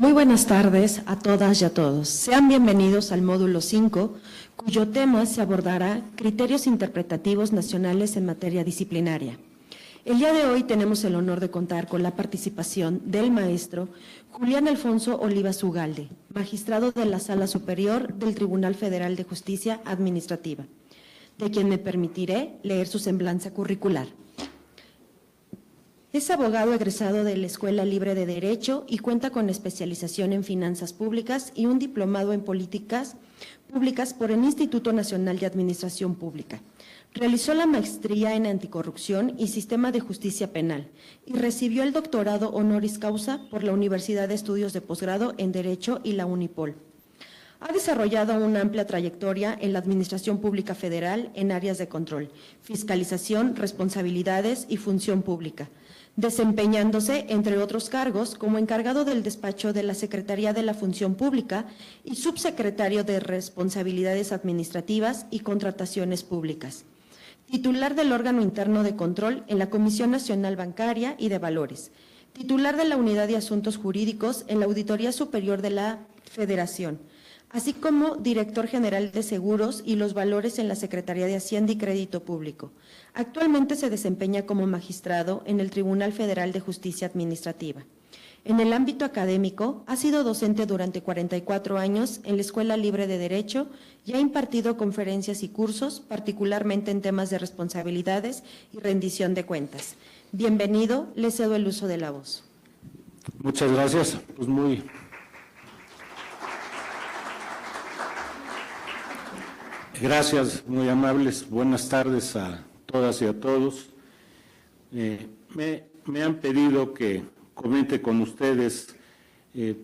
Muy buenas tardes a todas y a todos. Sean bienvenidos al módulo 5, cuyo tema se abordará criterios interpretativos nacionales en materia disciplinaria. El día de hoy tenemos el honor de contar con la participación del maestro Julián Alfonso Olivas Ugalde, magistrado de la Sala Superior del Tribunal Federal de Justicia Administrativa, de quien me permitiré leer su semblanza curricular. Es abogado egresado de la Escuela Libre de Derecho y cuenta con especialización en finanzas públicas y un diplomado en políticas públicas por el Instituto Nacional de Administración Pública. Realizó la maestría en anticorrupción y sistema de justicia penal y recibió el doctorado honoris causa por la Universidad de Estudios de Posgrado en Derecho y la Unipol. Ha desarrollado una amplia trayectoria en la Administración Pública Federal en áreas de control, fiscalización, responsabilidades y función pública, desempeñándose, entre otros cargos, como encargado del despacho de la Secretaría de la Función Pública y subsecretario de Responsabilidades Administrativas y Contrataciones Públicas, titular del órgano interno de control en la Comisión Nacional Bancaria y de Valores, titular de la Unidad de Asuntos Jurídicos en la Auditoría Superior de la Federación, así como director general de Seguros y los Valores en la Secretaría de Hacienda y Crédito Público. Actualmente se desempeña como magistrado en el Tribunal Federal de Justicia Administrativa. En el ámbito académico, ha sido docente durante 44 años en la Escuela Libre de Derecho y ha impartido conferencias y cursos, particularmente en temas de responsabilidades y rendición de cuentas. Bienvenido, le cedo el uso de la voz. Muchas gracias. Pues gracias, muy amables. Buenas tardes a todas y a todos. Me han pedido que comente con ustedes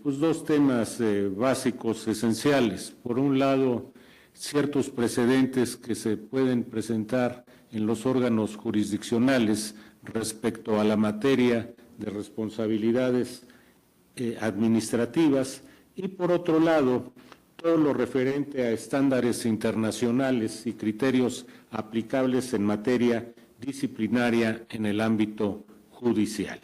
pues dos temas básicos, esenciales. Por un lado, ciertos precedentes que se pueden presentar en los órganos jurisdiccionales respecto a la materia de responsabilidades administrativas y, por otro lado, todo lo referente a estándares internacionales y criterios aplicables en materia disciplinaria en el ámbito judicial.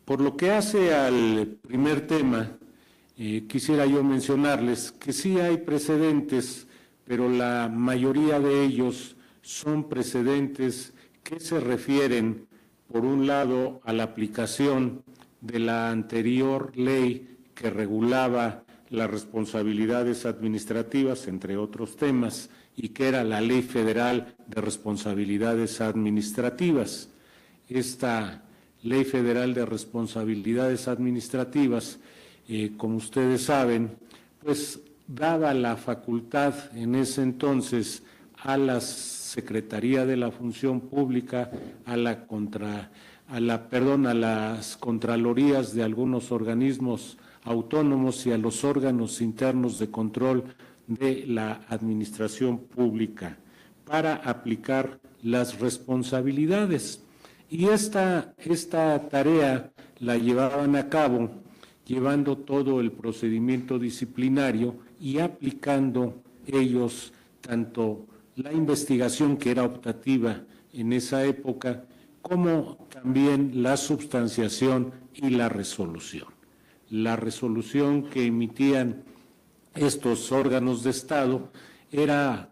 Por lo que hace al primer tema, quisiera yo mencionarles que sí hay precedentes, pero la mayoría de ellos son precedentes que se refieren, por un lado, a la aplicación de la anterior ley que regulaba las responsabilidades administrativas, entre otros temas, y que era la Ley Federal de Responsabilidades Administrativas. Esta Ley Federal de Responsabilidades Administrativas, como ustedes saben, pues daba la facultad en ese entonces a la Secretaría de la Función Pública, a las Contralorías de algunos organismos autónomos y a los órganos internos de control de la administración pública para aplicar las responsabilidades. Y esta tarea la llevaban a cabo llevando todo el procedimiento disciplinario y aplicando ellos tanto la investigación, que era optativa en esa época, como también la substanciación y la resolución. La resolución que emitían estos órganos de Estado era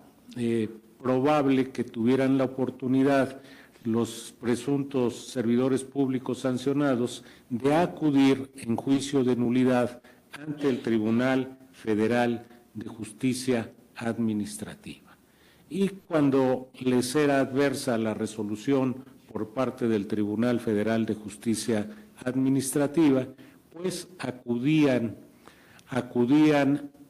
probable que tuvieran la oportunidad los presuntos servidores públicos sancionados de acudir en juicio de nulidad ante el Tribunal Federal de Justicia Administrativa. Y cuando les era adversa la resolución por parte del Tribunal Federal de Justicia Administrativa, pues acudían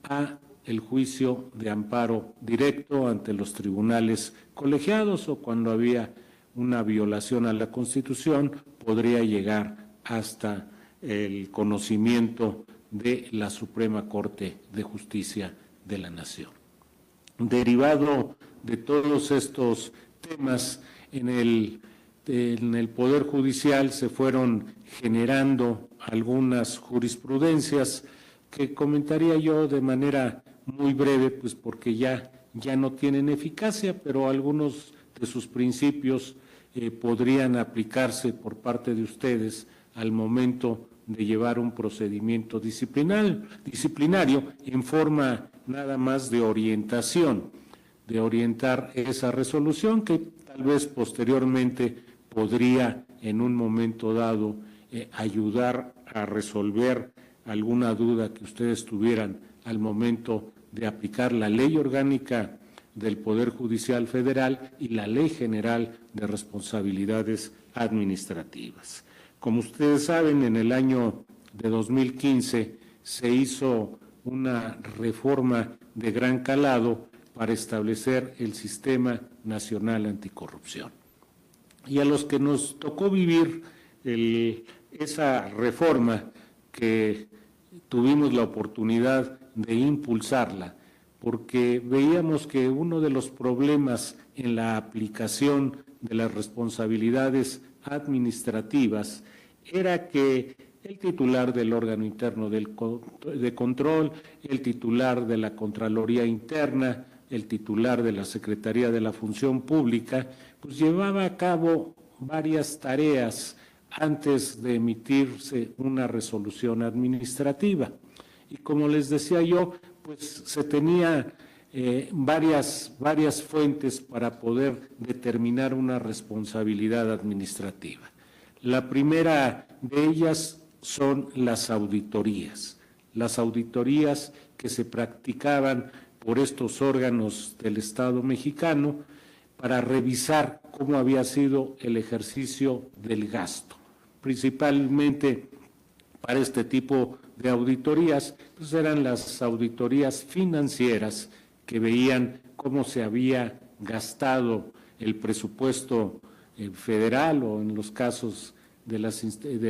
a el juicio de amparo directo ante los tribunales colegiados, o cuando había una violación a la Constitución, podría llegar hasta el conocimiento de la Suprema Corte de Justicia de la Nación. Derivado de todos estos temas, en el Poder Judicial se fueron generando algunas jurisprudencias que comentaría yo de manera muy breve, pues porque ya no tienen eficacia, pero algunos de sus principios podrían aplicarse por parte de ustedes al momento de llevar un procedimiento disciplinario en forma nada más de orientación, de orientar esa resolución que tal vez posteriormente podría en un momento dado ayudar a resolver alguna duda que ustedes tuvieran al momento de aplicar la Ley Orgánica del Poder Judicial Federal y la Ley General de Responsabilidades Administrativas. Como ustedes saben, en el año de 2015 se hizo una reforma de gran calado para establecer el Sistema Nacional Anticorrupción. Y a los que nos tocó vivir esa reforma, que tuvimos la oportunidad de impulsarla, porque veíamos que uno de los problemas en la aplicación de las responsabilidades administrativas era que el titular del órgano interno de control, el titular de la Contraloría Interna, el titular de la Secretaría de la Función Pública, pues llevaba a cabo varias tareas antes de emitirse una resolución administrativa. Y como les decía yo, pues se tenía varias fuentes para poder determinar una responsabilidad administrativa. La primera de ellas son las auditorías que se practicaban por estos órganos del Estado mexicano para revisar cómo había sido el ejercicio del gasto. Principalmente para este tipo de auditorías, pues eran las auditorías financieras que veían cómo se había gastado el presupuesto federal o en los casos de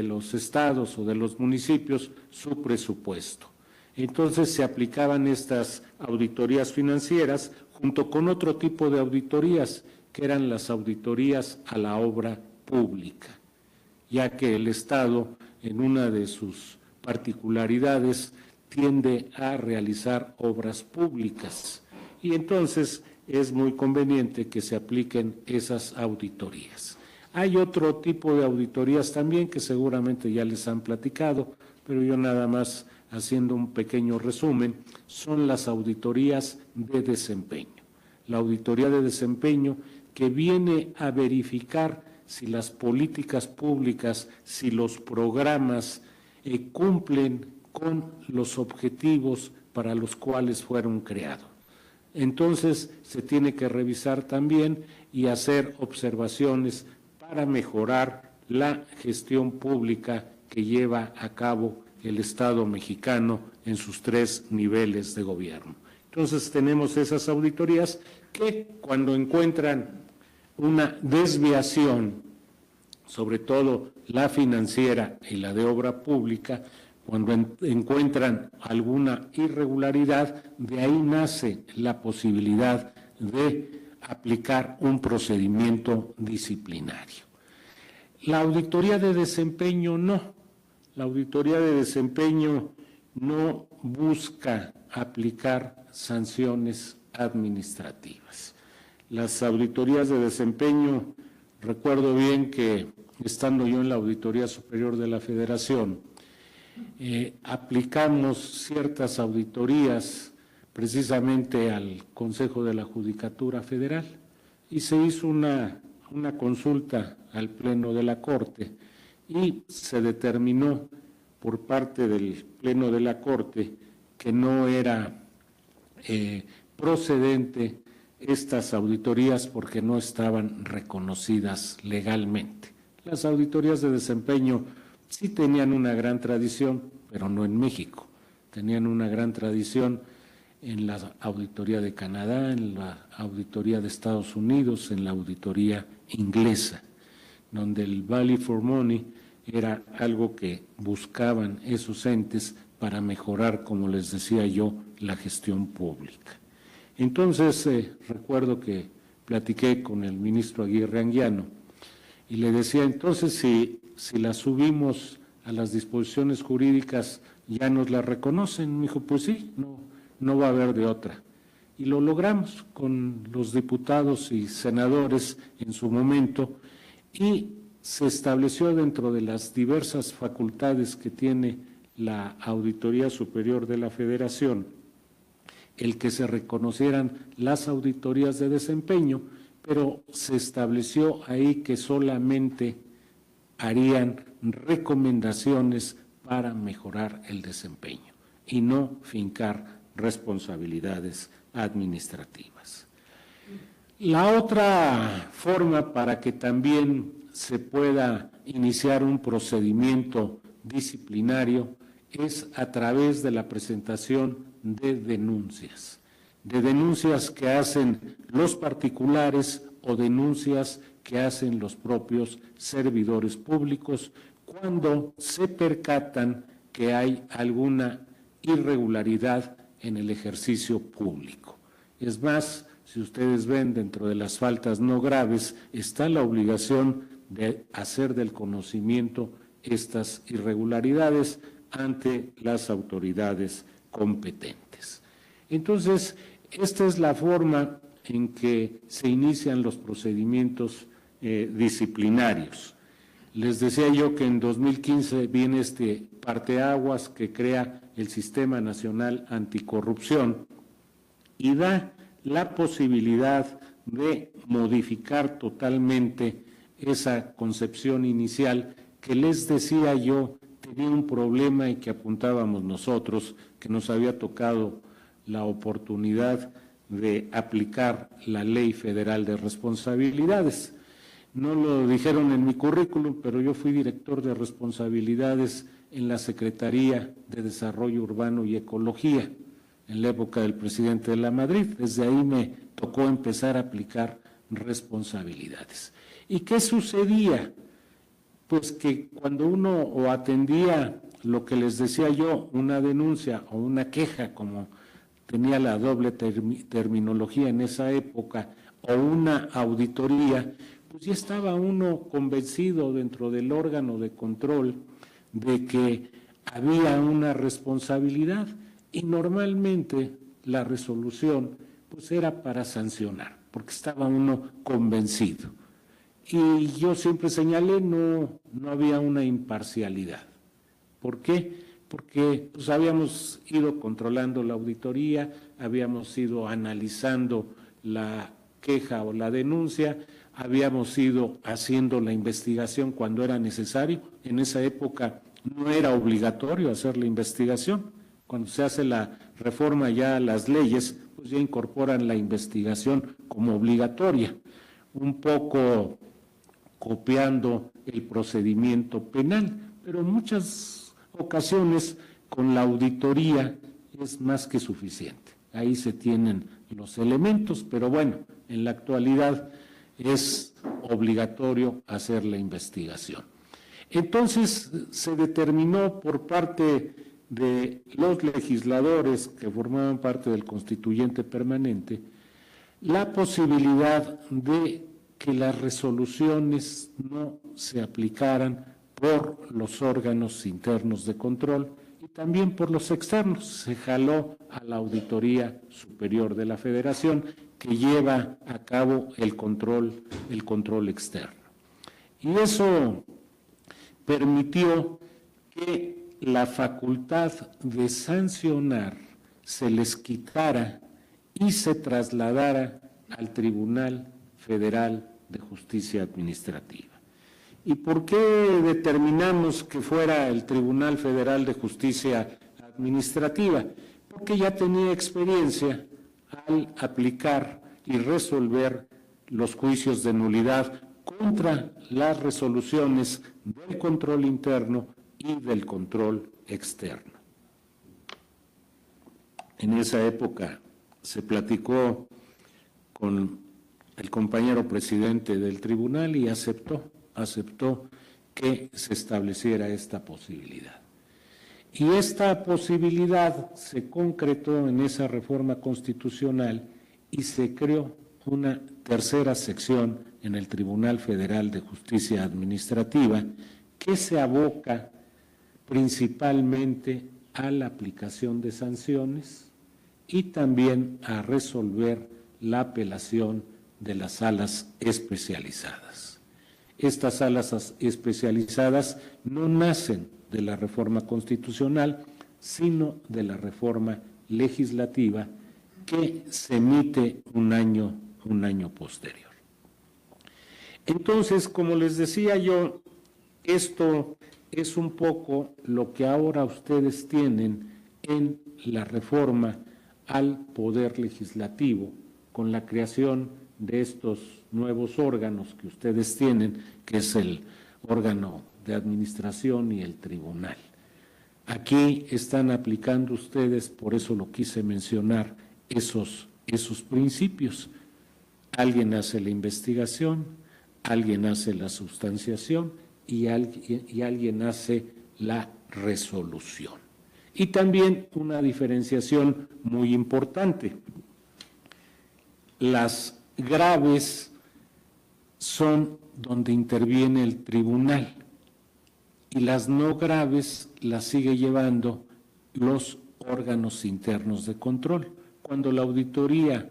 los estados o de los municipios, su presupuesto. Entonces se aplicaban estas auditorías financieras junto con otro tipo de auditorías, que eran las auditorías a la obra pública, ya que el Estado, en una de sus particularidades, tiende a realizar obras públicas y entonces es muy conveniente que se apliquen esas auditorías. Hay otro tipo de auditorías también que seguramente ya les han platicado, pero yo nada más haciendo un pequeño resumen, son las auditorías de desempeño. La auditoría de desempeño que viene a verificar si las políticas públicas, si los programas cumplen con los objetivos para los cuales fueron creados. Entonces, se tiene que revisar también y hacer observaciones para mejorar la gestión pública que lleva a cabo el Estado mexicano en sus 3 niveles de gobierno. Entonces, tenemos esas auditorías que cuando encuentran una desviación, sobre todo la financiera y la de obra pública, cuando encuentran alguna irregularidad, de ahí nace la posibilidad de aplicar un procedimiento disciplinario. La auditoría de desempeño no. La auditoría de desempeño no busca aplicar sanciones administrativas. Las auditorías de desempeño, recuerdo bien que estando yo en la Auditoría Superior de la Federación, aplicamos ciertas auditorías precisamente al Consejo de la Judicatura Federal y se hizo una consulta al Pleno de la Corte y se determinó por parte del Pleno de la Corte que no era procedente estas auditorías porque no estaban reconocidas legalmente. Las auditorías de desempeño sí tenían una gran tradición, pero no en México. Tenían una gran tradición en la auditoría de Canadá, en la auditoría de Estados Unidos, en la auditoría inglesa, donde el value for money era algo que buscaban esos entes para mejorar, como les decía yo, la gestión pública. Entonces, recuerdo que platiqué con el ministro Aguirre Anguiano y le decía, entonces, si las subimos a las disposiciones jurídicas, ¿ya nos las reconocen? Me dijo, pues sí, no va a haber de otra. Y lo logramos con los diputados y senadores en su momento y se estableció dentro de las diversas facultades que tiene la Auditoría Superior de la Federación el que se reconocieran las auditorías de desempeño, pero se estableció ahí que solamente harían recomendaciones para mejorar el desempeño y no fincar responsabilidades administrativas. La otra forma para que también se pueda iniciar un procedimiento disciplinario es a través de la presentación de denuncias que hacen los particulares o denuncias que hacen los propios servidores públicos cuando se percatan que hay alguna irregularidad en el ejercicio público. Es más, si ustedes ven dentro de las faltas no graves, está la obligación de hacer del conocimiento estas irregularidades ante las autoridades competentes. Entonces, esta es la forma en que se inician los procedimientos disciplinarios. Les decía yo que en 2015 viene este parteaguas que crea el Sistema Nacional Anticorrupción y da la posibilidad de modificar totalmente esa concepción inicial que les decía yo tenía un problema y que apuntábamos nosotros, que nos había tocado la oportunidad de aplicar la Ley Federal de Responsabilidades. No lo dijeron en mi currículum, pero yo fui director de responsabilidades en la Secretaría de Desarrollo Urbano y Ecología en la época del presidente de la Madrid. Desde ahí me tocó empezar a aplicar responsabilidades. ¿Y qué sucedía? Pues que cuando uno o atendía lo que les decía yo, una denuncia o una queja, como tenía la doble terminología en esa época, o una auditoría, pues ya estaba uno convencido dentro del órgano de control de que había una responsabilidad y normalmente la resolución pues era para sancionar, porque estaba uno convencido. Y yo siempre señalé, no había una imparcialidad. ¿Por qué? Porque pues, habíamos ido controlando la auditoría, habíamos ido analizando la queja o la denuncia, habíamos ido haciendo la investigación cuando era necesario. En esa época no era obligatorio hacer la investigación. Cuando se hace la reforma ya a las leyes, pues ya incorporan la investigación como obligatoria. Un poco copiando el procedimiento penal, pero en muchas ocasiones con la auditoría es más que suficiente. Ahí se tienen los elementos, pero bueno, en la actualidad es obligatorio hacer la investigación. Entonces se determinó por parte de los legisladores que formaban parte del constituyente permanente la posibilidad de que las resoluciones no se aplicaran por los órganos internos de control y también por los externos. Se jaló a la Auditoría Superior de la Federación, que lleva a cabo el control externo. Y eso permitió que la facultad de sancionar se les quitara y se trasladara al Tribunal Federal de Justicia Administrativa. ¿Y por qué determinamos que fuera el Tribunal Federal de Justicia Administrativa? Porque ya tenía experiencia al aplicar y resolver los juicios de nulidad contra las resoluciones del control interno y del control externo. En esa época se platicó con el compañero presidente del tribunal y aceptó que se estableciera esta posibilidad. Y esta posibilidad se concretó en esa reforma constitucional y se creó una tercera sección en el Tribunal Federal de Justicia Administrativa que se aboca principalmente a la aplicación de sanciones y también a resolver la apelación de las salas especializadas. estas salas especializadas no nacen de la reforma constitucional, sino de la reforma legislativa que se emite un año posterior. Entonces, como les decía yo, esto es un poco lo que ahora ustedes tienen en la reforma al Poder Legislativo, con la creación de estos nuevos órganos que ustedes tienen, que es el órgano de administración y el tribunal. Aquí están aplicando ustedes, por eso lo quise mencionar, esos principios. Alguien hace la investigación, alguien hace la sustanciación y alguien hace la resolución. Y también una diferenciación muy importante. Las graves son donde interviene el tribunal y las no graves las sigue llevando los órganos internos de control. Cuando la Auditoría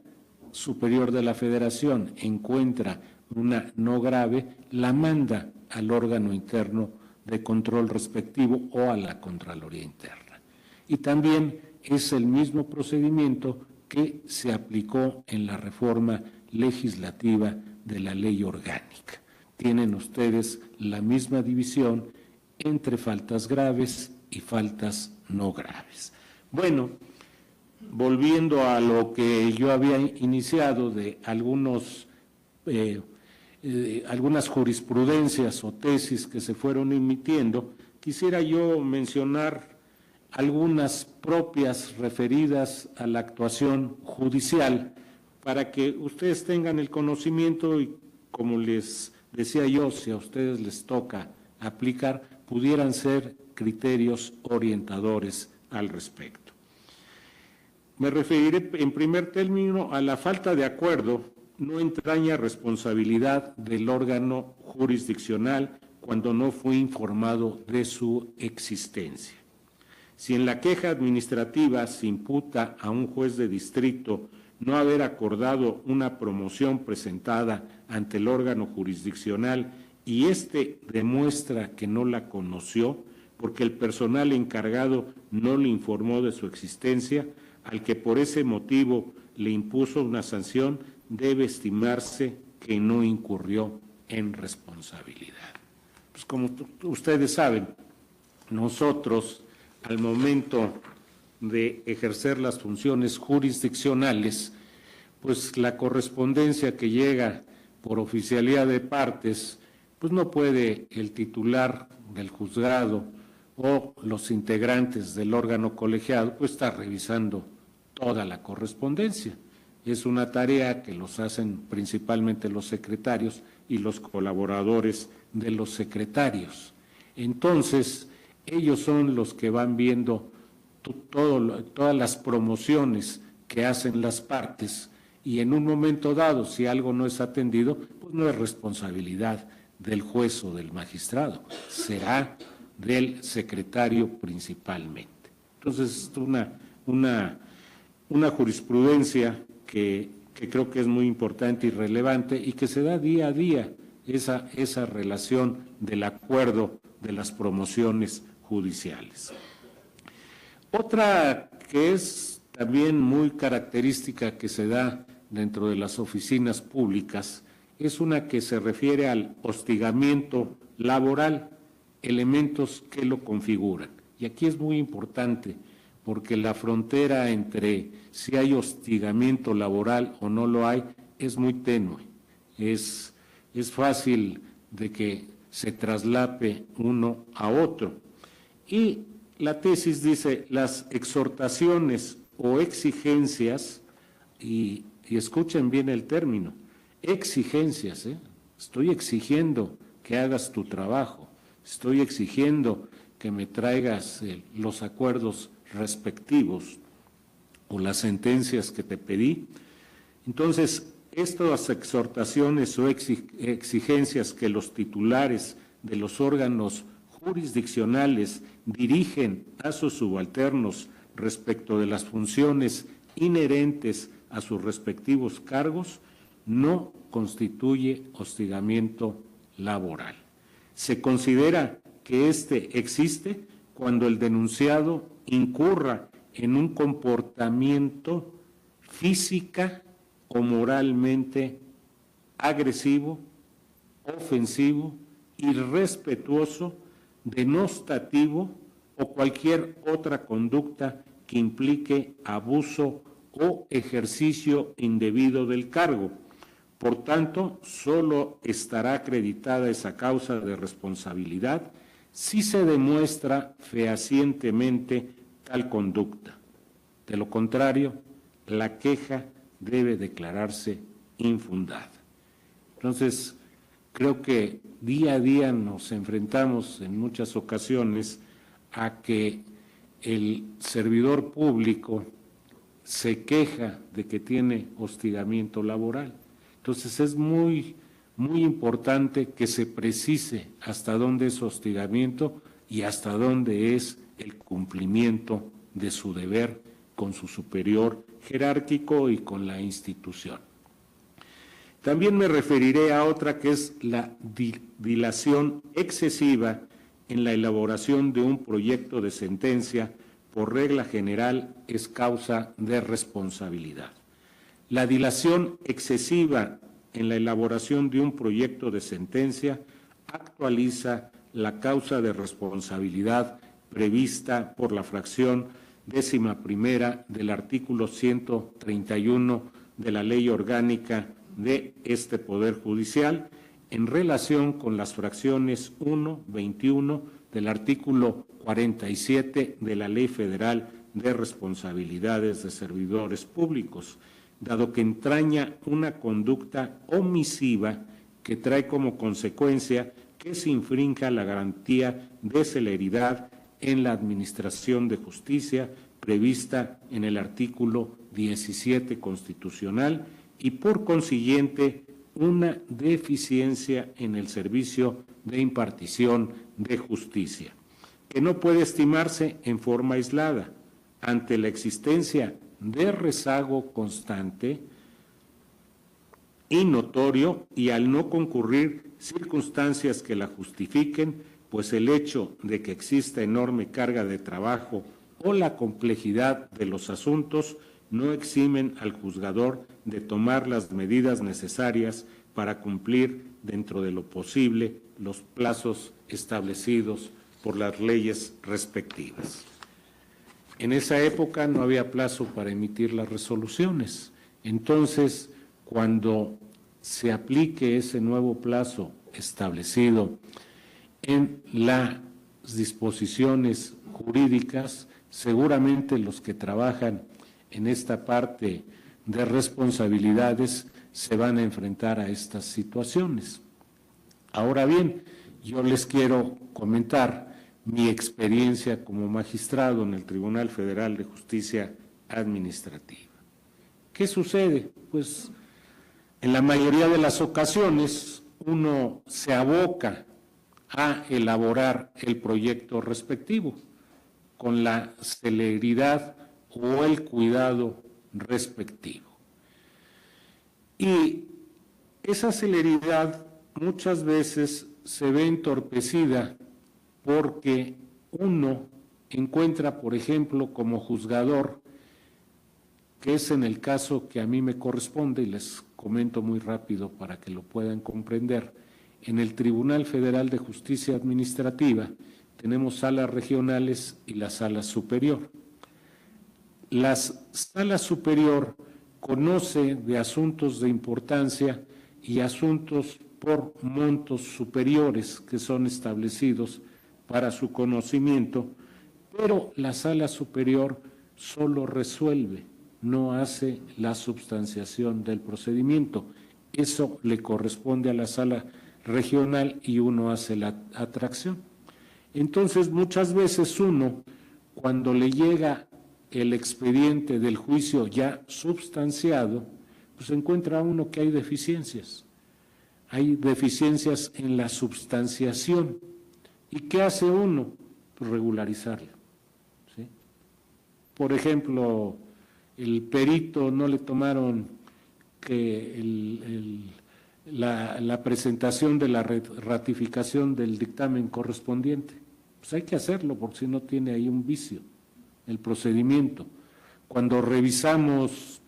Superior de la Federación encuentra una no grave, la manda al órgano interno de control respectivo o a la Contraloría Interna. Y también es el mismo procedimiento que se aplicó en la reforma legislativa de la Ley Orgánica. Tienen ustedes la misma división entre faltas graves y faltas no graves. Bueno, volviendo a lo que yo había iniciado de algunas jurisprudencias o tesis que se fueron emitiendo, quisiera yo mencionar algunas propias referidas a la actuación judicial para que ustedes tengan el conocimiento y, como les decía yo, si a ustedes les toca aplicar, pudieran ser criterios orientadores al respecto. Me referiré en primer término a la falta de acuerdo no entraña responsabilidad del órgano jurisdiccional cuando no fue informado de su existencia. Si en la queja administrativa se imputa a un juez de distrito no haber acordado una promoción presentada ante el órgano jurisdiccional y éste demuestra que no la conoció porque el personal encargado no le informó de su existencia, al que por ese motivo le impuso una sanción, debe estimarse que no incurrió en responsabilidad. Pues como ustedes saben, nosotros al momento de ejercer las funciones jurisdiccionales, pues la correspondencia que llega por oficialía de partes, pues no puede el titular del juzgado o los integrantes del órgano colegiado pues estar revisando toda la correspondencia. Es una tarea que los hacen principalmente los secretarios y los colaboradores de los secretarios. Entonces, ellos son los que van viendo todas las promociones que hacen las partes y en un momento dado, si algo no es atendido, pues no es responsabilidad del juez o del magistrado, será del secretario principalmente. Entonces, es una jurisprudencia que creo que es muy importante y relevante y que se da día a día esa relación del acuerdo de las promociones judiciales. Otra que es también muy característica que se da dentro de las oficinas públicas es una que se refiere al hostigamiento laboral, elementos que lo configuran. Y aquí es muy importante porque la frontera entre si hay hostigamiento laboral o no lo hay es muy tenue. Es fácil de que se traslape uno a otro. Y la tesis dice, las exhortaciones o exigencias, y escuchen bien el término, exigencias, estoy exigiendo que hagas tu trabajo, estoy exigiendo que me traigas los acuerdos respectivos o las sentencias que te pedí. Entonces, estas exhortaciones o exigencias que los titulares de los órganos jurisdiccionales dirigen a sus subalternos respecto de las funciones inherentes a sus respectivos cargos, no constituye hostigamiento laboral. Se considera que éste existe cuando el denunciado incurra en un comportamiento física o moralmente agresivo, ofensivo, irrespetuoso, denostativo o cualquier otra conducta que implique abuso o ejercicio indebido del cargo. Por tanto, solo estará acreditada esa causa de responsabilidad si se demuestra fehacientemente tal conducta. De lo contrario, la queja debe declararse infundada. Entonces, creo que día a día nos enfrentamos en muchas ocasiones a que el servidor público se queja de que tiene hostigamiento laboral. Entonces es muy importante que se precise hasta dónde es hostigamiento y hasta dónde es el cumplimiento de su deber con su superior jerárquico y con la institución. También me referiré a otra que es la dilación excesiva en la elaboración de un proyecto de sentencia. Por regla general es causa de responsabilidad. La dilación excesiva en la elaboración de un proyecto de sentencia actualiza la causa de responsabilidad prevista por la fracción 11ª del artículo 131 de la Ley Orgánica de este Poder Judicial en relación con las fracciones 1, 21 del artículo 47 de la Ley Federal de Responsabilidades de Servidores Públicos, dado que entraña una conducta omisiva que trae como consecuencia que se infrinja la garantía de celeridad en la administración de justicia prevista en el artículo 17 constitucional y por consiguiente una deficiencia en el servicio de impartición de justicia, que no puede estimarse en forma aislada ante la existencia de rezago constante y notorio y al no concurrir circunstancias que la justifiquen, pues el hecho de que exista enorme carga de trabajo o la complejidad de los asuntos no eximen al juzgador de tomar las medidas necesarias para cumplir dentro de lo posible los plazos establecidos por las leyes respectivas. En esa época no había plazo para emitir las resoluciones. Entonces, cuando se aplique ese nuevo plazo establecido en las disposiciones jurídicas, seguramente los que trabajan en esta parte de responsabilidades se van a enfrentar a estas situaciones. Ahora bien, yo les quiero comentar mi experiencia como magistrado en el Tribunal Federal de Justicia Administrativa. ¿Qué sucede? Pues en la mayoría de las ocasiones uno se aboca a elaborar el proyecto respectivo con la celeridad o el cuidado respectivo. Y esa celeridad muchas veces se ve entorpecida porque uno encuentra, por ejemplo, como juzgador, que es en el caso que a mí me corresponde, y les comento muy rápido para que lo puedan comprender, en el Tribunal Federal de Justicia Administrativa tenemos salas regionales y la sala superior. La sala superior conoce de asuntos de importancia y asuntos por montos superiores que son establecidos para su conocimiento, pero la sala superior solo resuelve, no hace la substanciación del procedimiento. Eso le corresponde a la sala regional y uno hace la atracción. Entonces, muchas veces uno, cuando le llega el expediente del juicio ya substanciado, pues encuentra uno que hay deficiencias. Hay deficiencias en la substanciación. ¿Y qué hace uno? Pues regularizarlo, ¿sí? Por ejemplo, el perito no le tomaron que la presentación de la ratificación del dictamen correspondiente. Pues hay que hacerlo porque si no tiene ahí un vicio el procedimiento. Cuando revisamos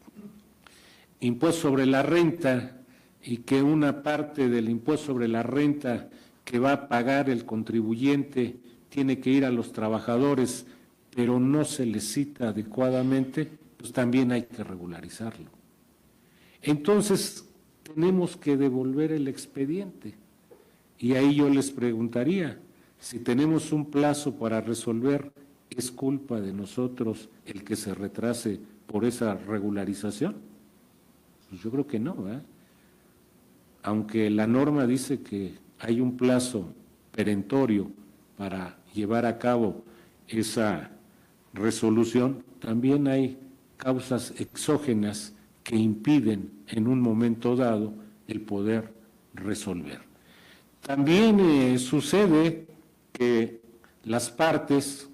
impuesto sobre la renta y que una parte del impuesto sobre la renta que va a pagar el contribuyente tiene que ir a los trabajadores, pero no se les cita adecuadamente, pues también hay que regularizarlo. Entonces, tenemos que devolver el expediente. Y ahí yo les preguntaría, si tenemos un plazo para resolver, ¿es culpa de nosotros el que se retrase por esa regularización? Pues yo creo que no, ¿eh? Aunque la norma dice que hay un plazo perentorio para llevar a cabo esa resolución, también hay causas exógenas que impiden en un momento dado el poder resolver. También sucede que las partes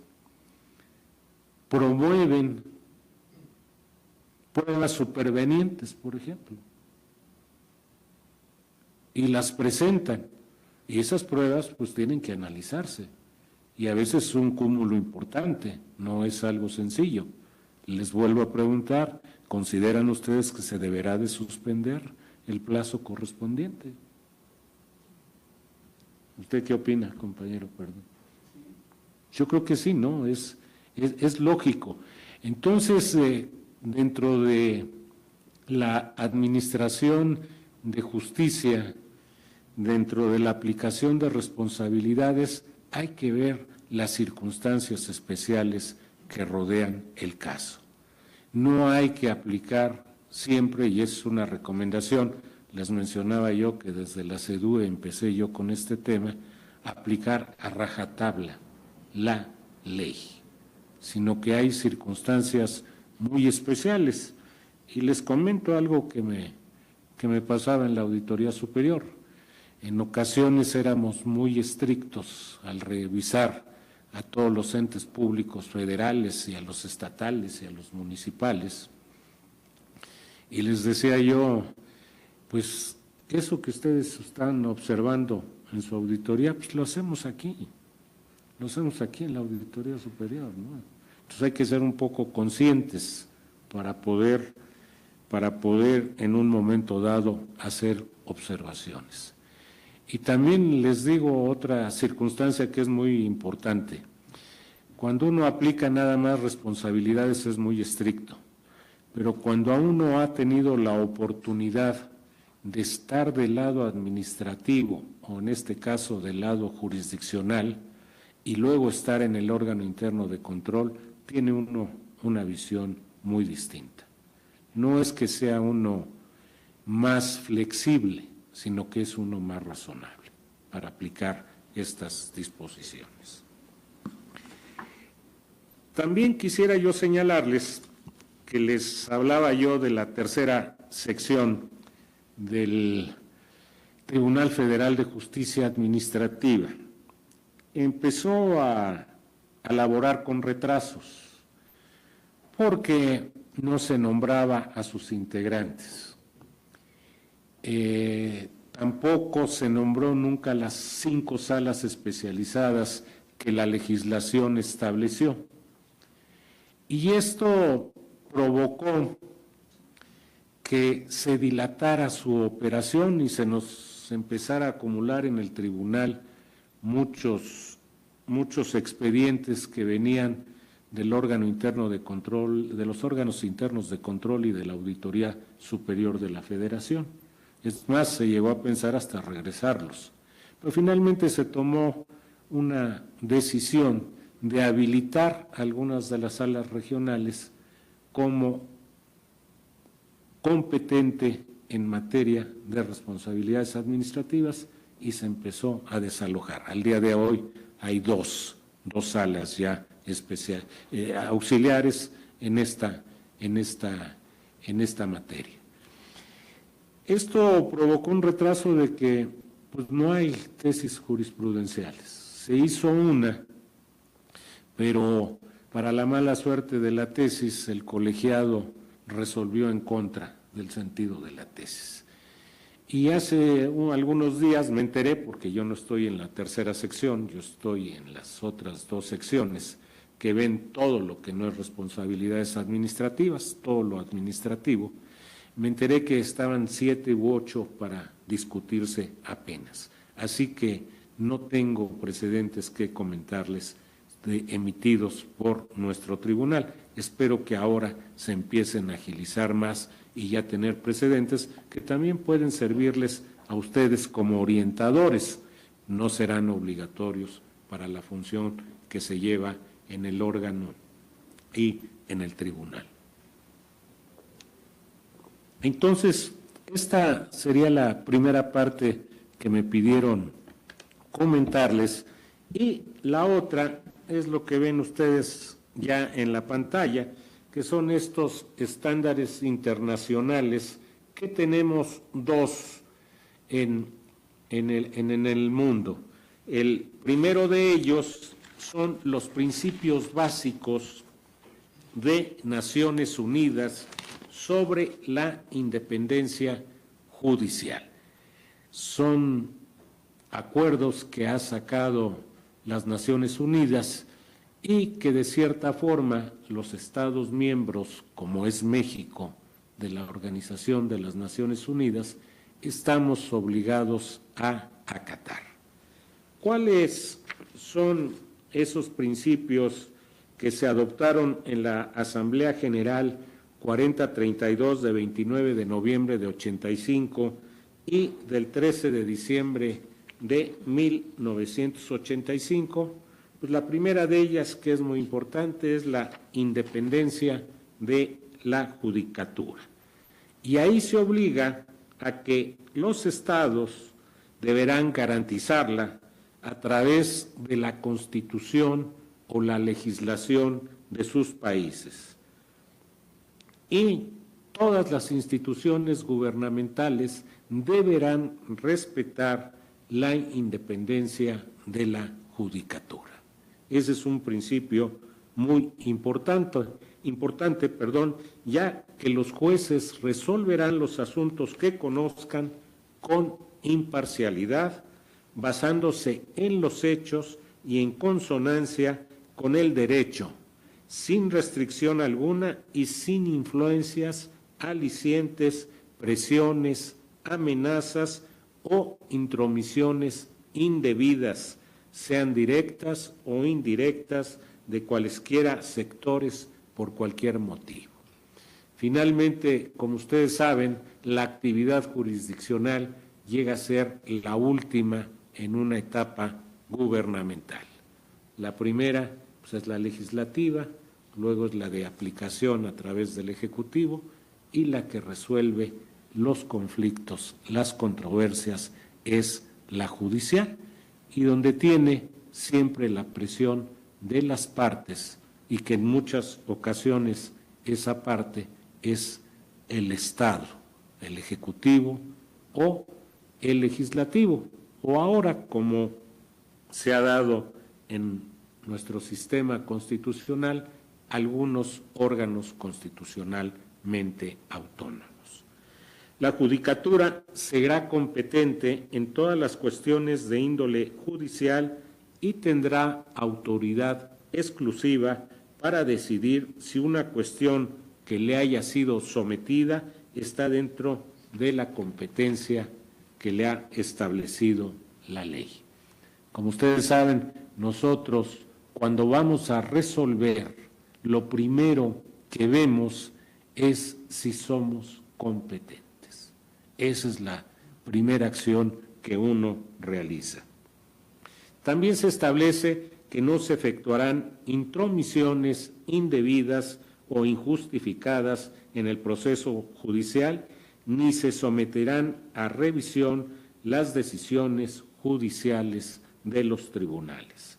promueven pruebas supervenientes, por ejemplo, y las presentan, y esas pruebas pues tienen que analizarse, y a veces es un cúmulo importante, no es algo sencillo. Les vuelvo a preguntar, ¿consideran ustedes que se deberá de suspender el plazo correspondiente? ¿Usted qué opina, compañero? Perdón. Yo creo que sí, ¿no? Es lógico. Entonces, dentro de la administración de justicia, dentro de la aplicación de responsabilidades, hay que ver las circunstancias especiales que rodean el caso. No hay que aplicar siempre, y es una recomendación, les mencionaba yo que desde la CEDUE empecé yo con este tema, aplicar a rajatabla la ley, sino que hay circunstancias muy especiales. Y les comento algo que me pasaba en la Auditoría Superior. En ocasiones éramos muy estrictos al revisar a todos los entes públicos federales y a los estatales y a los municipales. Y les decía yo, pues eso que ustedes están observando en su auditoría, pues lo hacemos aquí en la Auditoría Superior, ¿no? Entonces hay que ser un poco conscientes para poder en un momento dado hacer observaciones. Y también les digo otra circunstancia que es muy importante. Cuando uno aplica nada más responsabilidades es muy estricto, pero cuando uno ha tenido la oportunidad de estar del lado administrativo, o en este caso del lado jurisdiccional, y luego estar en el órgano interno de control, tiene uno una visión muy distinta. No es que sea uno más flexible, sino que es uno más razonable para aplicar estas disposiciones. También quisiera yo señalarles que les hablaba yo de la tercera sección del Tribunal Federal de Justicia Administrativa. Empezó a laborar con retrasos porque no se nombraba a sus integrantes. Tampoco se nombró nunca las 5 salas especializadas que la legislación estableció. Y esto provocó que se dilatara su operación y se nos empezara a acumular en el tribunal muchos expedientes que venían del órgano interno de control, de los órganos internos de control y de la Auditoría Superior de la Federación. Es más, se llegó a pensar hasta regresarlos. Pero finalmente se tomó una decisión de habilitar algunas de las salas regionales como competente en materia de responsabilidades administrativas y se empezó a desalojar. Al día de hoy hay dos salas ya auxiliares en esta materia. Esto provocó un retraso de que pues, no hay tesis jurisprudenciales. Se hizo una, pero para la mala suerte de la tesis, el colegiado resolvió en contra del sentido de la tesis. Y hace algunos días me enteré, porque yo no estoy en la tercera sección, yo estoy en las otras dos secciones, que ven todo lo que no es responsabilidades administrativas, todo lo administrativo. Me enteré que estaban 7 u 8 para discutirse apenas. Así que no tengo precedentes que comentarles emitidos por nuestro tribunal. Espero que ahora se empiecen a agilizar más y ya tener precedentes que también pueden servirles a ustedes como orientadores. No serán obligatorios para la función que se lleva en el órgano y en el tribunal. Entonces, esta sería la primera parte que me pidieron comentarles, y la otra es lo que ven ustedes ya en la pantalla, que son estos estándares internacionales, que tenemos dos en el mundo. El primero de ellos son los principios básicos de Naciones Unidas sobre la independencia judicial. Son acuerdos que ha sacado las Naciones Unidas y que de cierta forma los Estados miembros, como es México, de la Organización de las Naciones Unidas, estamos obligados a acatar. ¿Cuáles son esos principios que se adoptaron en la Asamblea General 4032 de 29 de noviembre de 85 y del 13 de diciembre de 1985? Pues la primera de ellas, que es muy importante, es la independencia de la judicatura. Y ahí se obliga a que los estados deberán garantizarla a través de la Constitución o la legislación de sus países. Y todas las instituciones gubernamentales deberán respetar la independencia de la judicatura. Ese es un principio muy importante, ya que los jueces resolverán los asuntos que conozcan con imparcialidad, basándose en los hechos y en consonancia con el derecho, sin restricción alguna y sin influencias, alicientes, presiones, amenazas o intromisiones indebidas, sean directas o indirectas, de cualesquiera sectores por cualquier motivo. Finalmente, como ustedes saben, la actividad jurisdiccional llega a ser la última en una etapa gubernamental. La primera pues, es la legislativa, luego es la de aplicación a través del Ejecutivo y la que resuelve los conflictos, las controversias, es la judicial, y donde tiene siempre la presión de las partes, y que en muchas ocasiones esa parte es el Estado, el Ejecutivo o el Legislativo, o ahora, como se ha dado en nuestro sistema constitucional, algunos órganos constitucionalmente autónomos. La judicatura será competente en todas las cuestiones de índole judicial y tendrá autoridad exclusiva para decidir si una cuestión que le haya sido sometida está dentro de la competencia que le ha establecido la ley. Como ustedes saben, nosotros cuando vamos a resolver, lo primero que vemos es si somos competentes. Esa es la primera acción que uno realiza. También se establece que no se efectuarán intromisiones indebidas o injustificadas en el proceso judicial, ni se someterán a revisión las decisiones judiciales de los tribunales.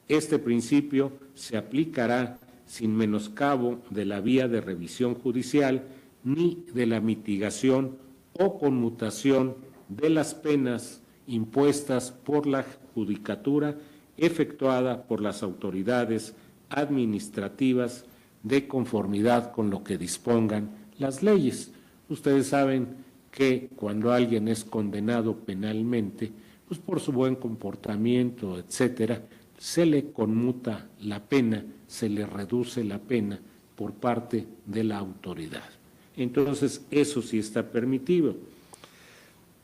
Este principio se aplicará sin menoscabo de la vía de revisión judicial ni de la mitigación o conmutación de las penas impuestas por la judicatura efectuada por las autoridades administrativas de conformidad con lo que dispongan las leyes. Ustedes saben que cuando alguien es condenado penalmente, pues por su buen comportamiento, etcétera, se le conmuta la pena, se le reduce la pena por parte de la autoridad. Entonces, eso sí está permitido.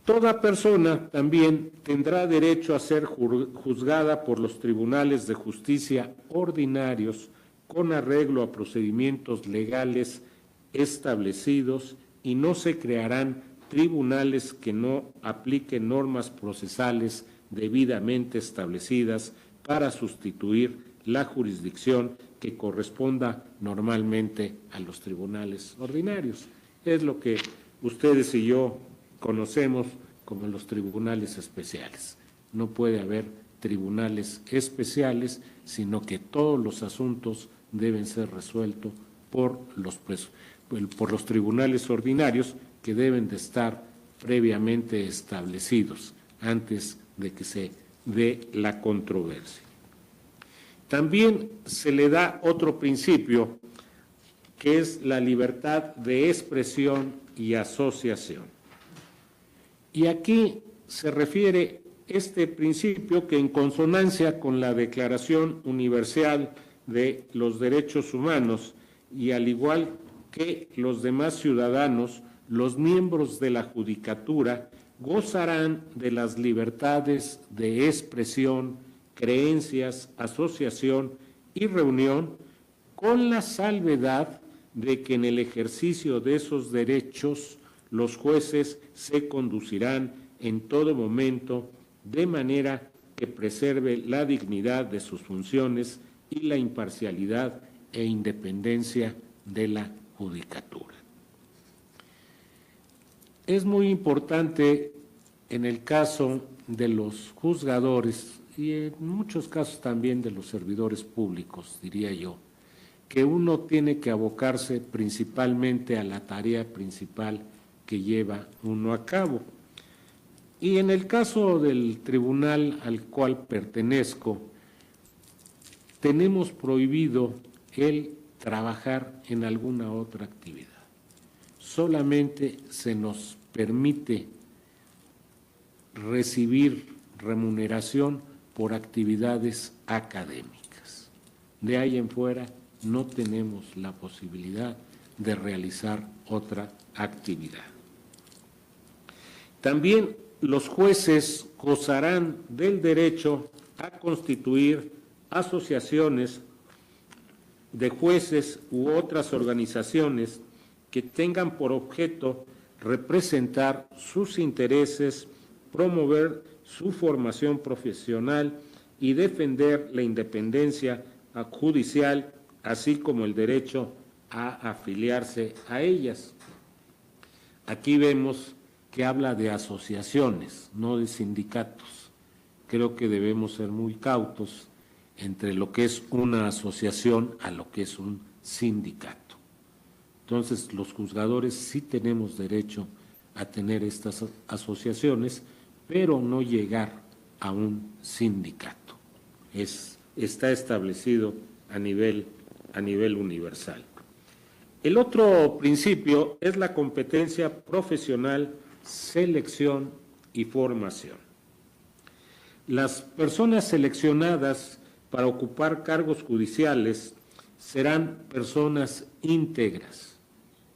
Toda persona también tendrá derecho a ser juzgada por los tribunales de justicia ordinarios con arreglo a procedimientos legales establecidos y no se crearán tribunales que no apliquen normas procesales debidamente establecidas para sustituir la jurisdicción que corresponda normalmente a los tribunales ordinarios. Es lo que ustedes y yo conocemos como los tribunales especiales. No puede haber tribunales especiales, sino que todos los asuntos deben ser resueltos por los tribunales ordinarios, que deben de estar previamente establecidos antes de que se dé la controversia. También se le da otro principio, que es la libertad de expresión y asociación. Y aquí se refiere este principio que, en consonancia con la Declaración Universal de los Derechos Humanos y al igual que los demás ciudadanos, los miembros de la Judicatura gozarán de las libertades de expresión, creencias, asociación y reunión, con la salvedad de que en el ejercicio de esos derechos los jueces se conducirán en todo momento de manera que preserve la dignidad de sus funciones y la imparcialidad e independencia de la Judicatura. Es muy importante en el caso de los juzgadores y en muchos casos también de los servidores públicos, diría yo, que uno tiene que abocarse principalmente a la tarea principal que lleva uno a cabo. Y en el caso del tribunal al cual pertenezco, tenemos prohibido el trabajar en alguna otra actividad. Solamente se nos permite recibir remuneración por actividades académicas. De ahí en fuera no tenemos la posibilidad de realizar otra actividad. También los jueces gozarán del derecho a constituir asociaciones de jueces u otras organizaciones que tengan por objeto representar sus intereses, promover su formación profesional y defender la independencia judicial, así como el derecho a afiliarse a ellas. Aquí vemos que habla de asociaciones, no de sindicatos. Creo que debemos ser muy cautos entre lo que es una asociación a lo que es un sindicato. Entonces, los juzgadores sí tenemos derecho a tener estas asociaciones, pero no llegar a un sindicato. Está establecido a nivel universal. El otro principio es la competencia profesional, selección y formación. Las personas seleccionadas para ocupar cargos judiciales serán personas íntegras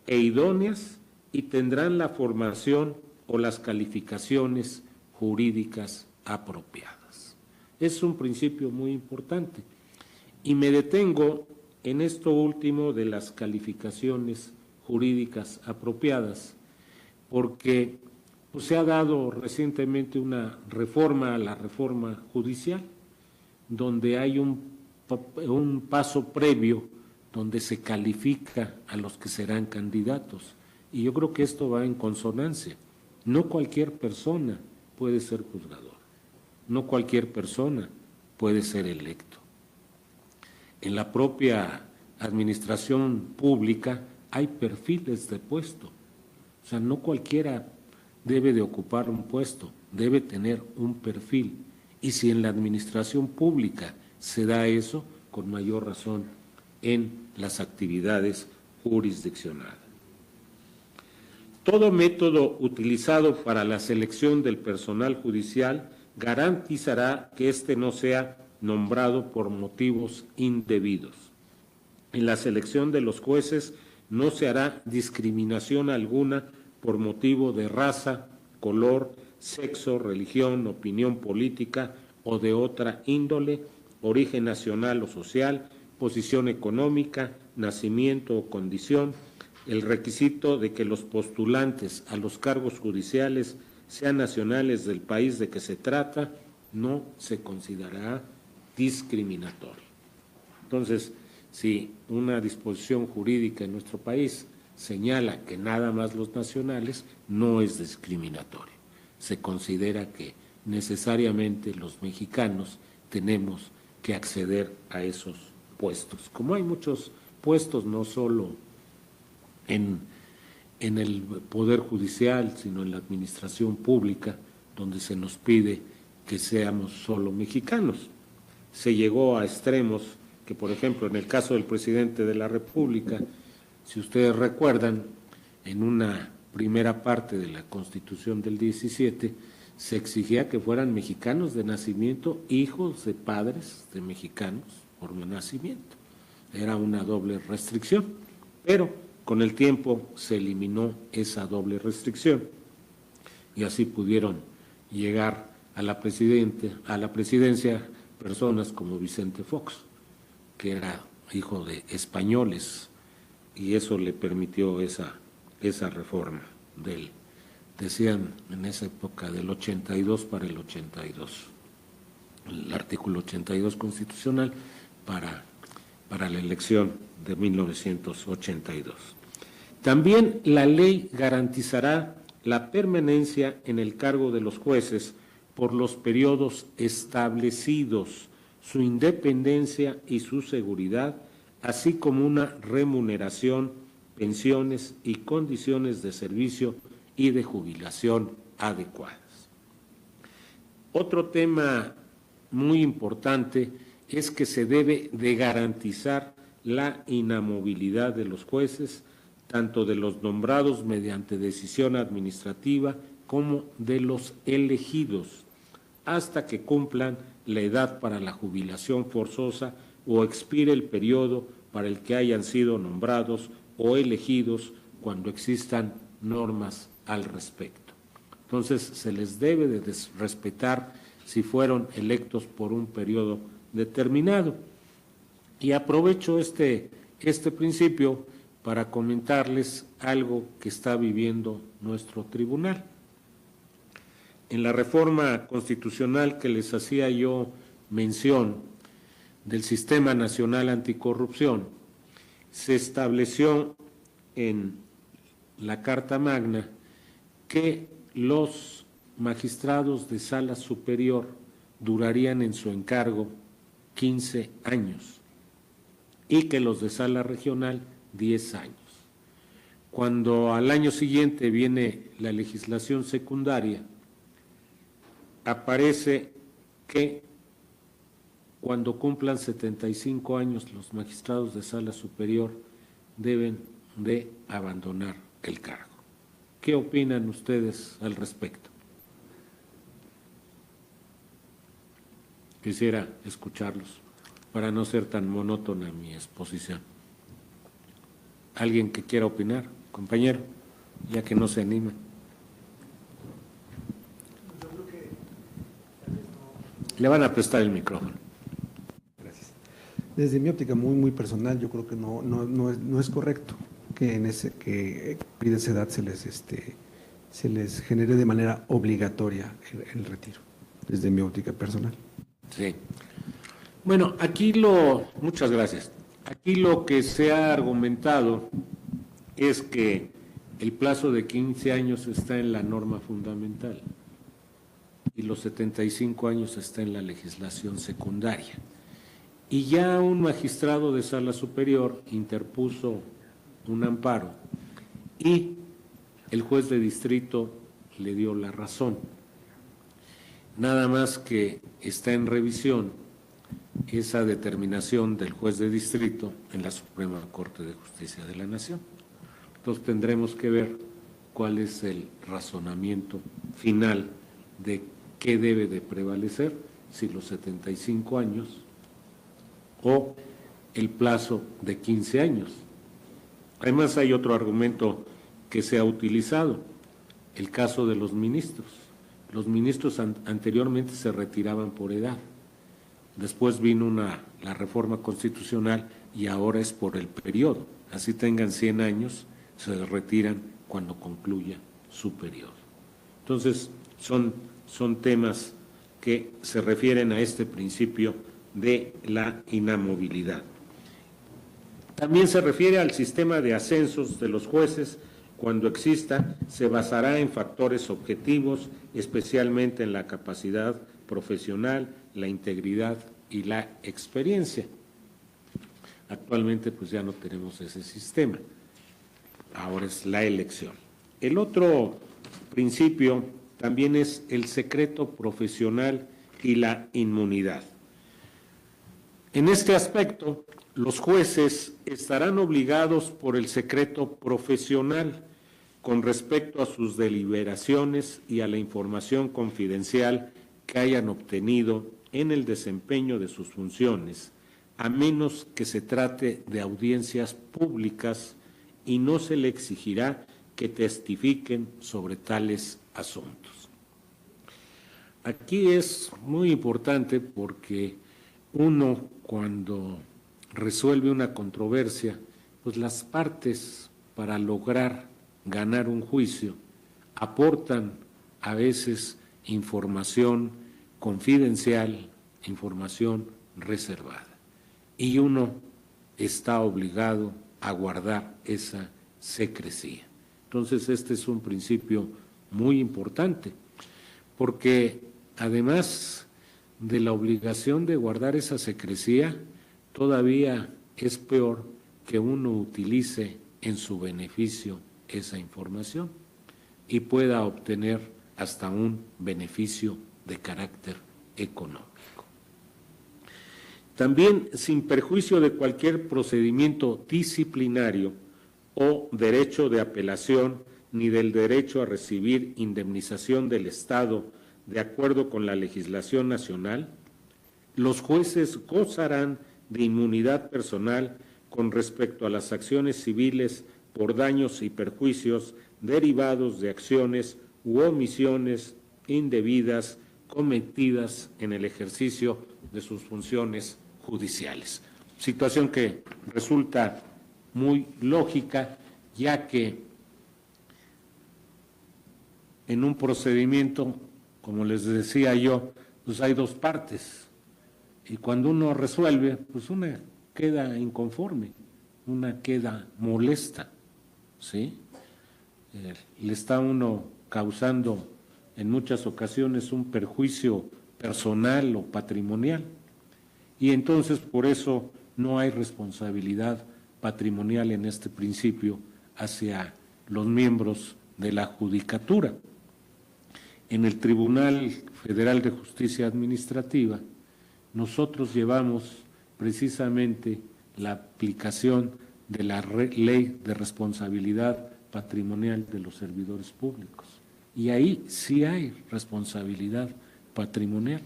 e idóneas y tendrán la formación o las calificaciones jurídicas apropiadas. Es un principio muy importante. Y me detengo en esto último de las calificaciones jurídicas apropiadas, porque se ha dado recientemente una reforma a la reforma judicial, donde hay un paso previo donde se califica a los que serán candidatos. Y yo creo que esto va en consonancia. No cualquier persona puede ser juzgador, no cualquier persona puede ser electo. En la propia administración pública hay perfiles de puesto. O sea, no cualquiera debe de ocupar un puesto, debe tener un perfil. Y si en la administración pública se da eso, con mayor razón en las actividades jurisdiccionales. Todo método utilizado para la selección del personal judicial garantizará que éste no sea nombrado por motivos indebidos. En la selección de los jueces no se hará discriminación alguna por motivo de raza, color, sexo, religión, opinión política o de otra índole, origen nacional o social, posición económica, nacimiento o condición. El requisito de que los postulantes a los cargos judiciales sean nacionales del país de que se trata no se considerará discriminatorio. Entonces, si una disposición jurídica en nuestro país señala que nada más los nacionales, no es discriminatorio. Se considera que necesariamente los mexicanos tenemos que acceder a esos puestos. Como hay muchos puestos, no solo en el Poder Judicial, sino en la administración pública, donde se nos pide que seamos solo mexicanos. Se llegó a extremos que, por ejemplo, en el caso del presidente de la República, si ustedes recuerdan, en una primera parte de la Constitución del 17, se exigía que fueran mexicanos de nacimiento, hijos de padres de mexicanos por nacimiento. Era una doble restricción, pero con el tiempo se eliminó esa doble restricción y así pudieron llegar a la presidencia personas como Vicente Fox, que era hijo de españoles, y eso le permitió esa reforma decían en esa época del 82 para el 82, el artículo 82 constitucional para la elección de 1982. También la ley garantizará la permanencia en el cargo de los jueces por los periodos establecidos, su independencia y su seguridad, así como una remuneración, pensiones y condiciones de servicio y de jubilación adecuadas. Otro tema muy importante es que se debe de garantizar la inamovilidad de los jueces, tanto de los nombrados mediante decisión administrativa como de los elegidos, hasta que cumplan la edad para la jubilación forzosa o expire el periodo para el que hayan sido nombrados o elegidos cuando existan normas al respecto. Entonces, se les debe de respetar si fueron electos por un periodo determinado. Y aprovecho este principio para comentarles algo que está viviendo nuestro tribunal. En la reforma constitucional que les hacía yo mención del Sistema Nacional Anticorrupción, se estableció en la Carta Magna que los magistrados de sala superior durarían en su encargo 15 años y que los de sala regional 10 años. Cuando al año siguiente viene la legislación secundaria, aparece que cuando cumplan 75 años los magistrados de sala superior deben de abandonar el cargo. ¿Qué opinan ustedes al respecto? Quisiera escucharlos para no ser tan monótona mi exposición. ¿Alguien que quiera opinar, compañero? Ya que no se anima. Le van a prestar el micrófono. Gracias. Desde mi óptica muy personal, yo creo que no es correcto que que piden esa edad se les genere de manera obligatoria el retiro, desde mi óptica personal. Sí. Bueno, muchas gracias. Aquí lo que se ha argumentado es que el plazo de 15 años está en la norma fundamental y los 75 años está en la legislación secundaria. Y ya un magistrado de sala superior interpuso un amparo y el juez de distrito le dio la razón. Nada más que está en revisión esa determinación del juez de distrito en la Suprema Corte de Justicia de la Nación. Entonces tendremos que ver cuál es el razonamiento final de qué debe de prevalecer, si los 75 años o el plazo de 15 años. Además, hay otro argumento que se ha utilizado, el caso de los ministros. Los ministros anteriormente se retiraban por edad. Después vino la reforma constitucional y ahora es por el periodo. Así tengan 100 años, se retiran cuando concluya su periodo. Entonces, son temas que se refieren a este principio de la inamovilidad. También se refiere al sistema de ascensos de los jueces. Cuando exista, se basará en factores objetivos, especialmente en la capacidad profesional, la integridad y la experiencia. Actualmente, pues ya no tenemos ese sistema. Ahora es la elección. El otro principio también es el secreto profesional y la inmunidad. En este aspecto, los jueces estarán obligados por el secreto profesional con respecto a sus deliberaciones y a la información confidencial que hayan obtenido en el desempeño de sus funciones, a menos que se trate de audiencias públicas y no se le exigirá que testifiquen sobre tales asuntos. Aquí es muy importante porque uno, cuando resuelve una controversia, pues las partes, para lograr ganar un juicio, aportan a veces información confidencial, información reservada, y uno está obligado a guardar esa secrecía. Entonces, este es un principio muy importante, porque además de la obligación de guardar esa secrecía, todavía es peor que uno utilice en su beneficio esa información y pueda obtener hasta un beneficio de carácter económico. También, sin perjuicio de cualquier procedimiento disciplinario o derecho de apelación, ni del derecho a recibir indemnización del Estado de acuerdo con la legislación nacional, los jueces gozarán de inmunidad personal con respecto a las acciones civiles por daños y perjuicios derivados de acciones u omisiones indebidas cometidas en el ejercicio de sus funciones judiciales. Situación que resulta muy lógica, ya que en un procedimiento, como les decía yo, pues hay dos partes, y cuando uno resuelve, pues una queda inconforme, una queda molesta, ¿sí? Le está uno causando en muchas ocasiones un perjuicio personal o patrimonial, y entonces por eso no hay responsabilidad patrimonial en este principio hacia los miembros de la judicatura. En el Tribunal Federal de Justicia Administrativa, nosotros llevamos precisamente la aplicación de la Ley de Responsabilidad Patrimonial de los Servidores Públicos. Y ahí sí hay responsabilidad patrimonial.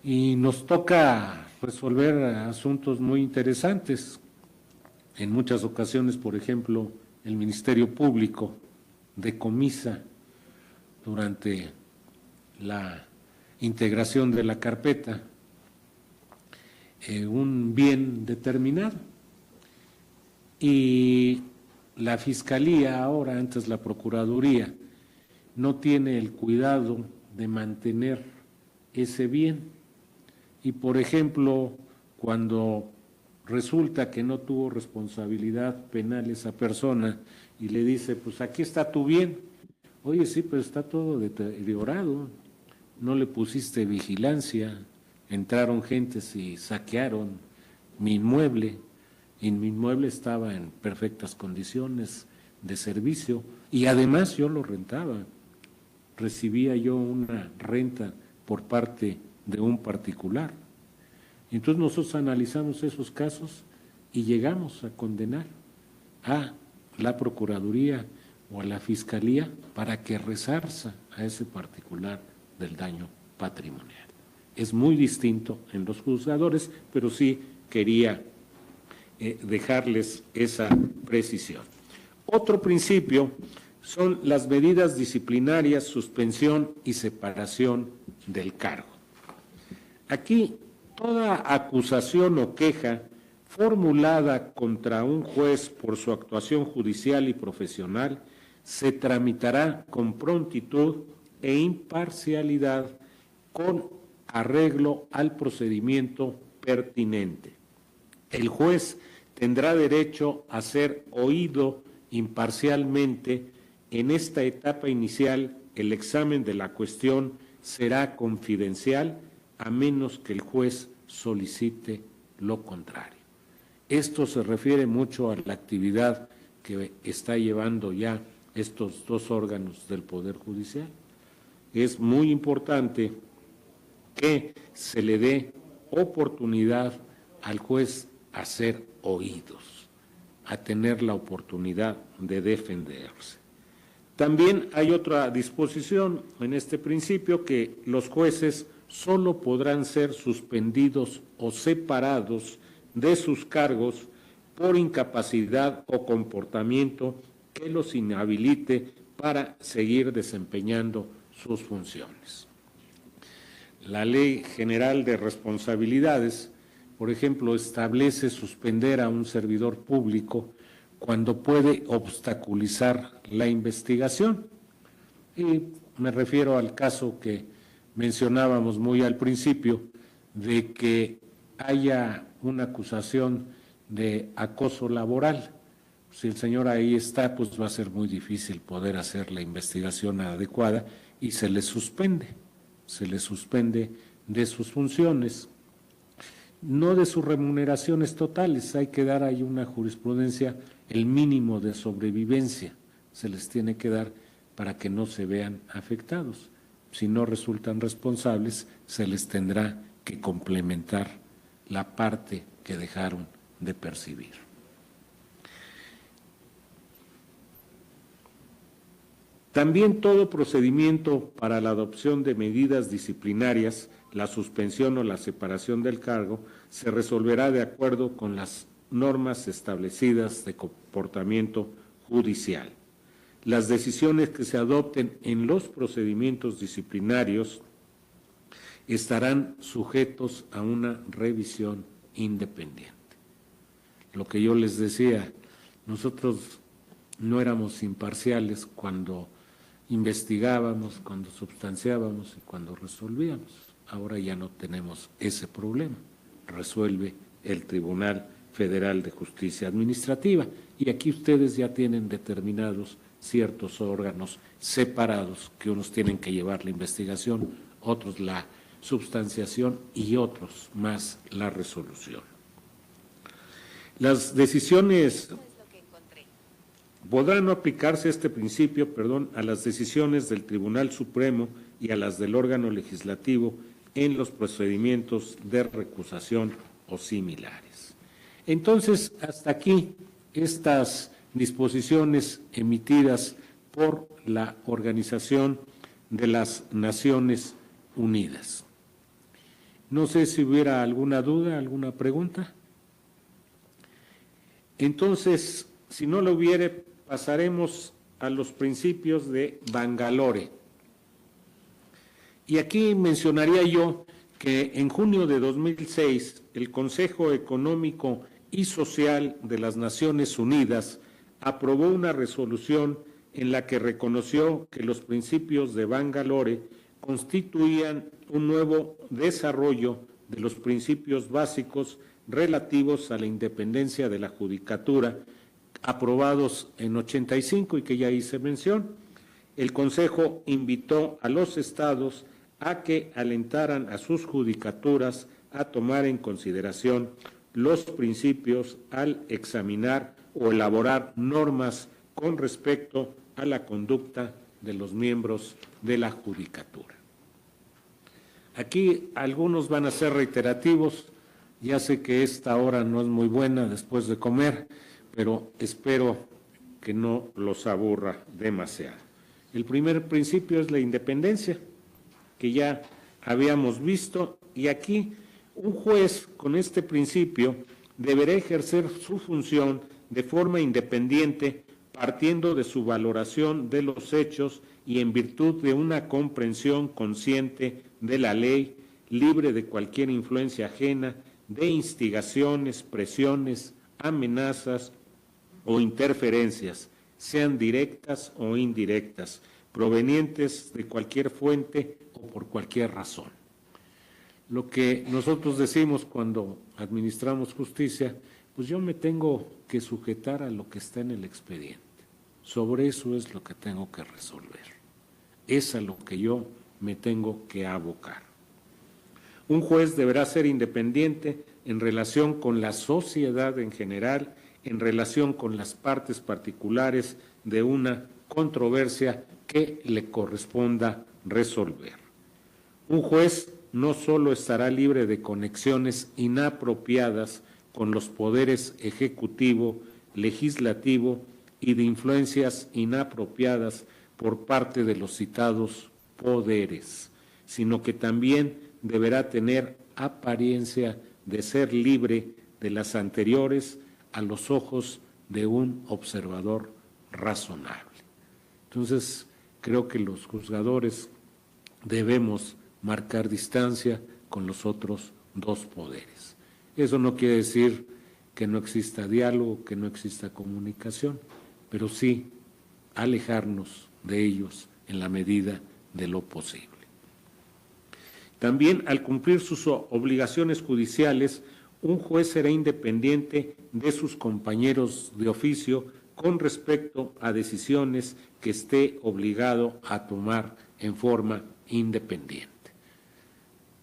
Y nos toca resolver asuntos muy interesantes. En muchas ocasiones, por ejemplo, el Ministerio Público decomisa durante la integración de la carpeta un bien determinado, y la Fiscalía ahora, antes la Procuraduría, no tiene el cuidado de mantener ese bien, y por ejemplo, cuando resulta que no tuvo responsabilidad penal esa persona y le dice, pues aquí está tu bien, oye, sí, pero está todo deteriorado, no le pusiste vigilancia, entraron gentes y saquearon mi inmueble, y mi inmueble estaba en perfectas condiciones de servicio, y además yo lo rentaba, recibía yo una renta por parte de un particular. Entonces nosotros analizamos esos casos y llegamos a condenar a la Procuraduría o a la Fiscalía para que resarza a ese particular del daño patrimonial. Es muy distinto en los juzgadores, pero sí quería dejarles esa precisión. Otro principio son las medidas disciplinarias, suspensión y separación del cargo. Aquí, toda acusación o queja formulada contra un juez por su actuación judicial y profesional se tramitará con prontitud e imparcialidad con arreglo al procedimiento pertinente. El juez tendrá derecho a ser oído imparcialmente. En esta etapa inicial, el examen de la cuestión será confidencial a menos que el juez solicite lo contrario. Esto se refiere mucho a la actividad que está llevando ya estos dos órganos del Poder Judicial. Es muy importante que se le dé oportunidad al juez a ser oídos, a tener la oportunidad de defenderse. También hay otra disposición en este principio, que los jueces solo podrán ser suspendidos o separados de sus cargos por incapacidad o comportamiento que los inhabilite para seguir desempeñando sus funciones. La Ley General de Responsabilidades, por ejemplo, establece suspender a un servidor público cuando puede obstaculizar la investigación. Y me refiero al caso que mencionábamos muy al principio, de que haya una acusación de acoso laboral. Si el señor ahí está, pues va a ser muy difícil poder hacer la investigación adecuada y se le suspende de sus funciones, no de sus remuneraciones totales. Hay que dar ahí una jurisprudencia, el mínimo de sobrevivencia se les tiene que dar para que no se vean afectados. Si no resultan responsables, se les tendrá que complementar la parte que dejaron de percibir. También todo procedimiento para la adopción de medidas disciplinarias, la suspensión o la separación del cargo, se resolverá de acuerdo con las normas establecidas de comportamiento judicial. Las decisiones que se adopten en los procedimientos disciplinarios estarán sujetos a una revisión independiente. Lo que yo les decía, nosotros no éramos imparciales cuando investigábamos, cuando substanciábamos y cuando resolvíamos. Ahora ya no tenemos ese problema. Resuelve el Tribunal Federal de Justicia Administrativa y aquí ustedes ya tienen determinados ciertos órganos separados, que unos tienen que llevar la investigación, otros la substanciación y otros más la resolución. Las decisiones podrá no aplicarse este principio, a las decisiones del Tribunal Supremo y a las del órgano legislativo en los procedimientos de recusación o similares. Entonces, hasta aquí estas disposiciones emitidas por la Organización de las Naciones Unidas. No sé si hubiera alguna duda, alguna pregunta. Entonces, si no lo hubiere, pasaremos a los principios de Bangalore. Y aquí mencionaría yo que en junio de 2006, el Consejo Económico y Social de las Naciones Unidas aprobó una resolución en la que reconoció que los principios de Bangalore constituían un nuevo desarrollo de los principios básicos relativos a la independencia de la judicatura, aprobados en 85 y que ya hice mención. El Consejo invitó a los estados a que alentaran a sus judicaturas a tomar en consideración los principios al examinar o elaborar normas con respecto a la conducta de los miembros de la judicatura. Aquí algunos van a ser reiterativos, ya sé que esta hora no es muy buena después de comer, pero espero que no los aburra demasiado. El primer principio es la independencia, que ya habíamos visto, y aquí un juez con este principio deberá ejercer su función de forma independiente, partiendo de su valoración de los hechos y en virtud de una comprensión consciente de la ley, libre de cualquier influencia ajena, de instigaciones, presiones, amenazas o interferencias, sean directas o indirectas, provenientes de cualquier fuente o por cualquier razón. Lo que nosotros decimos cuando administramos justicia, pues yo me tengo que sujetar a lo que está en el expediente. Sobre eso es lo que tengo que resolver. Es a lo que yo me tengo que abocar. Un juez deberá ser independiente en relación con la sociedad en general, en relación con las partes particulares de una controversia que le corresponda resolver. Un juez no solo estará libre de conexiones inapropiadas con los poderes ejecutivo, legislativo y de influencias inapropiadas por parte de los citados poderes, sino que también deberá tener apariencia de ser libre de las anteriores a los ojos de un observador razonable. Entonces, creo que los juzgadores debemos marcar distancia con los otros dos poderes. Eso no quiere decir que no exista diálogo, que no exista comunicación, pero sí alejarnos de ellos en la medida de lo posible. También, al cumplir sus obligaciones judiciales, un juez será independiente de sus compañeros de oficio con respecto a decisiones que esté obligado a tomar en forma independiente.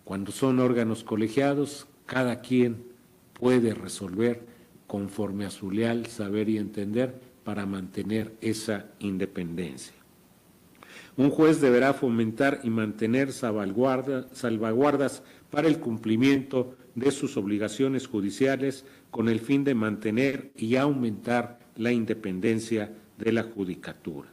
Cuando son órganos colegiados, cada quien puede resolver conforme a su leal saber y entender para mantener esa independencia. Un juez deberá fomentar y mantener salvaguardas para el cumplimiento de sus obligaciones judiciales con el fin de mantener y aumentar la independencia de la judicatura.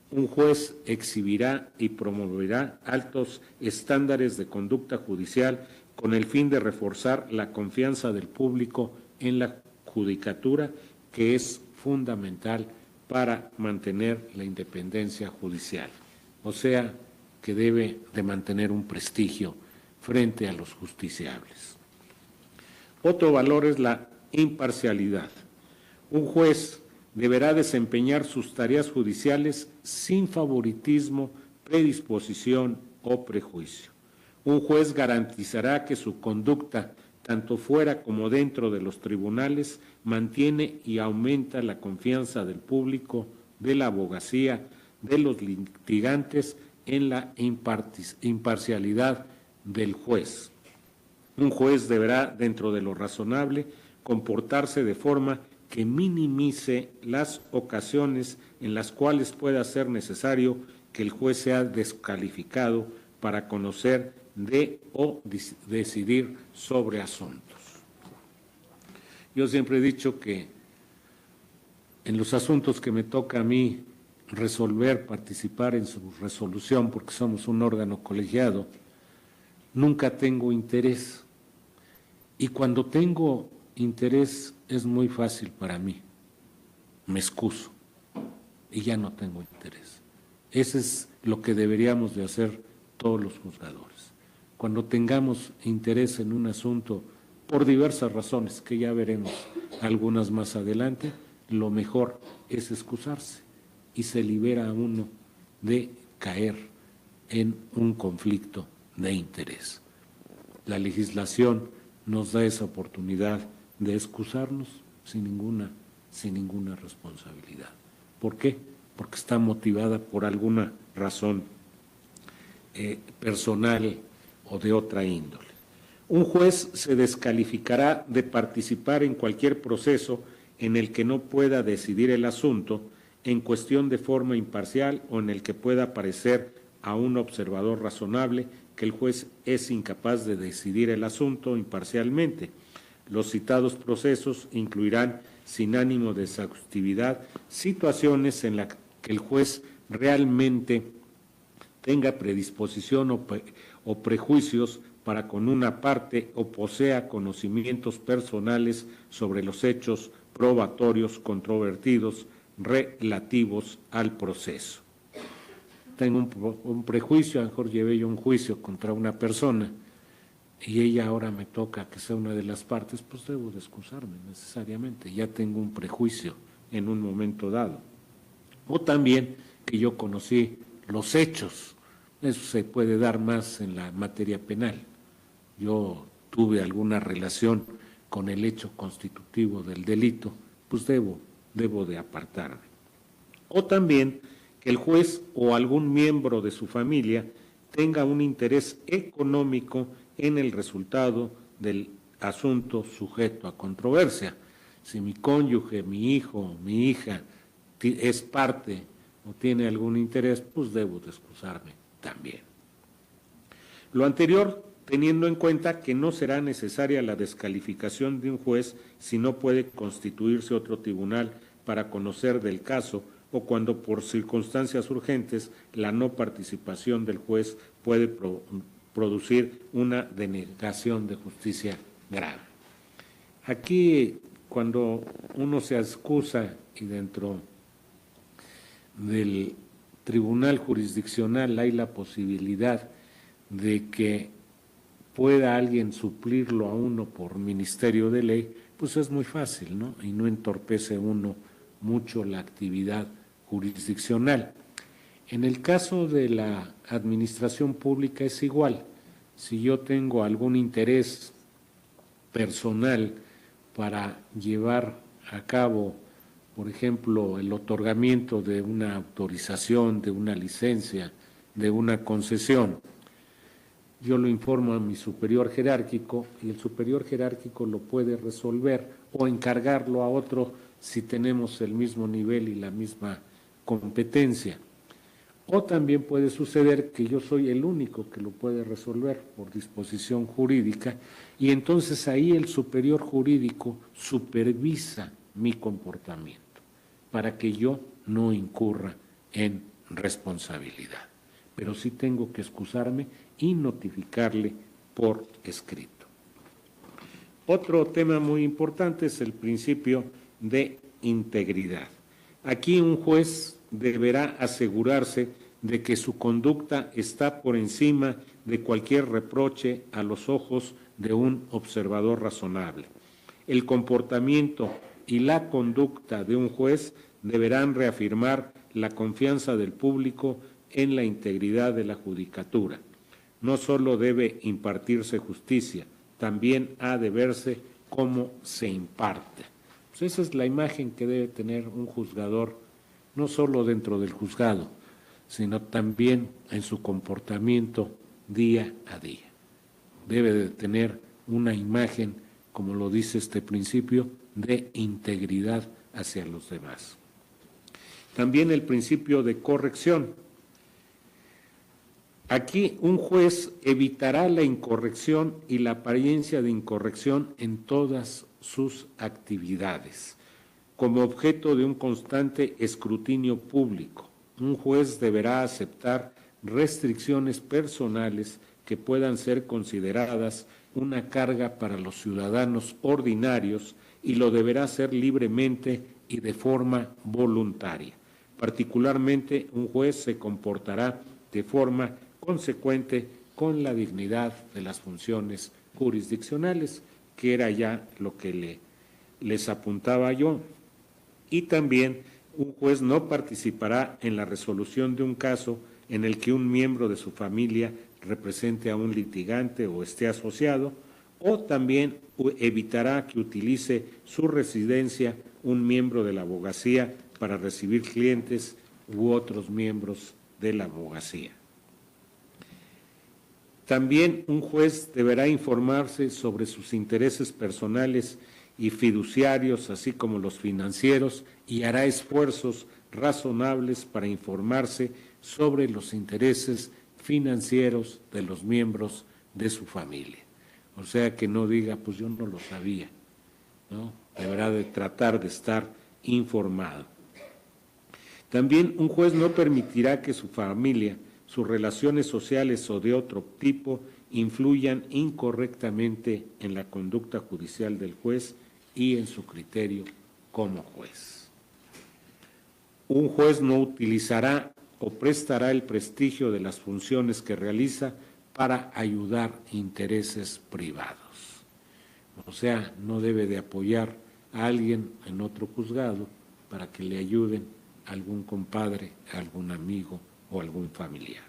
Un juez exhibirá y promoverá altos estándares de conducta judicial con el fin de reforzar la confianza del público en la judicatura, que es fundamental para mantener la independencia judicial. O sea, que debe de mantener un prestigio frente a los justiciables. Otro valor es la imparcialidad. Un juez deberá desempeñar sus tareas judiciales sin favoritismo, predisposición o prejuicio. Un juez garantizará que su conducta, tanto fuera como dentro de los tribunales, mantiene y aumenta la confianza del público, de la abogacía, de los litigantes en la imparcialidad del juez. Un juez deberá, dentro de lo razonable, comportarse de forma que minimice las ocasiones en las cuales pueda ser necesario que el juez sea descalificado para conocer de o decidir sobre asuntos. Yo siempre he dicho que en los asuntos que me toca a mí resolver, participar en su resolución, porque somos un órgano colegiado, nunca tengo interés. Y cuando tengo interés es muy fácil para mí. Me excuso y ya no tengo interés. Eso es lo que deberíamos de hacer todos los juzgadores. Cuando tengamos interés en un asunto, por diversas razones, que ya veremos algunas más adelante, lo mejor es excusarse y se libera a uno de caer en un conflicto de interés. La legislación nos da esa oportunidad de excusarnos sin ninguna responsabilidad. ¿Por qué? Porque está motivada por alguna razón personal o de otra índole. Un juez se descalificará de participar en cualquier proceso en el que no pueda decidir el asunto en cuestión de forma imparcial o en el que pueda parecer a un observador razonable que el juez es incapaz de decidir el asunto imparcialmente. Los citados procesos incluirán sin ánimo de exhaustividad, situaciones en las que el juez realmente tenga predisposición o prejuicios para con una parte o posea conocimientos personales sobre los hechos probatorios controvertidos relativos al proceso. Tengo un prejuicio, a lo mejor llevé yo un juicio contra una persona y ella ahora me toca que sea una de las partes, pues debo de excusarme necesariamente, ya tengo un prejuicio en un momento dado. O también que yo conocí los hechos, eso se puede dar más en la materia penal. Yo tuve alguna relación con el hecho constitutivo del delito, pues debo de apartarme. O también que el juez o algún miembro de su familia tenga un interés económico en el resultado del asunto sujeto a controversia. Si mi cónyuge, mi hijo, mi hija es parte o tiene algún interés, pues debo de excusarme también. Lo anterior, teniendo en cuenta que no será necesaria la descalificación de un juez si no puede constituirse otro tribunal para conocer del caso o cuando por circunstancias urgentes la no participación del juez puede producir una denegación de justicia grave. Aquí, cuando uno se excusa y dentro del tribunal jurisdiccional hay la posibilidad de que pueda alguien suplirlo a uno por ministerio de ley, pues es muy fácil, ¿no? Y no entorpece uno mucho la actividad jurisdiccional. En el caso de la administración pública es igual. Si yo tengo algún interés personal para llevar a cabo, por ejemplo, el otorgamiento de una autorización, de una licencia, de una concesión, yo lo informo a mi superior jerárquico y el superior jerárquico lo puede resolver o encargarlo a otro si tenemos el mismo nivel y la misma competencia. O también puede suceder que yo soy el único que lo puede resolver por disposición jurídica y entonces ahí el superior jurídico supervisa mi comportamiento para que yo no incurra en responsabilidad. Pero sí tengo que excusarme y notificarle por escrito. Otro tema muy importante es el principio de integridad. Aquí un juez deberá asegurarse de que su conducta está por encima de cualquier reproche a los ojos de un observador razonable. El comportamiento y la conducta de un juez deberán reafirmar la confianza del público en la integridad de la judicatura. No solo debe impartirse justicia, también ha de verse cómo se imparte. Pues esa es la imagen que debe tener un juzgador, no solo dentro del juzgado, sino también en su comportamiento día a día. Debe de tener una imagen, como lo dice este principio, de integridad hacia los demás. También el principio de corrección. Aquí un juez evitará la incorrección y la apariencia de incorrección en todas sus actividades, como objeto de un constante escrutinio público. Un juez deberá aceptar restricciones personales que puedan ser consideradas una carga para los ciudadanos ordinarios y lo deberá hacer libremente y de forma voluntaria. Particularmente, un juez se comportará de forma consecuente con la dignidad de las funciones jurisdiccionales, que era ya lo que les apuntaba yo. Y también un juez no participará en la resolución de un caso en el que un miembro de su familia represente a un litigante o esté asociado, o también evitará que utilice su residencia un miembro de la abogacía para recibir clientes u otros miembros de la abogacía. También un juez deberá informarse sobre sus intereses personales y fiduciarios, así como los financieros, y hará esfuerzos razonables para informarse sobre los intereses financieros de los miembros de su familia. O sea, que no diga, pues yo no lo sabía, ¿no? deberá de tratar de estar informado. También un juez no permitirá que su familia, sus relaciones sociales o de otro tipo influyan incorrectamente en la conducta judicial del juez y en su criterio como juez. Un juez no utilizará o prestará el prestigio de las funciones que realiza para ayudar intereses privados. O sea, no debe de apoyar a alguien en otro juzgado para que le ayuden a algún compadre, a algún amigo o algún familiar.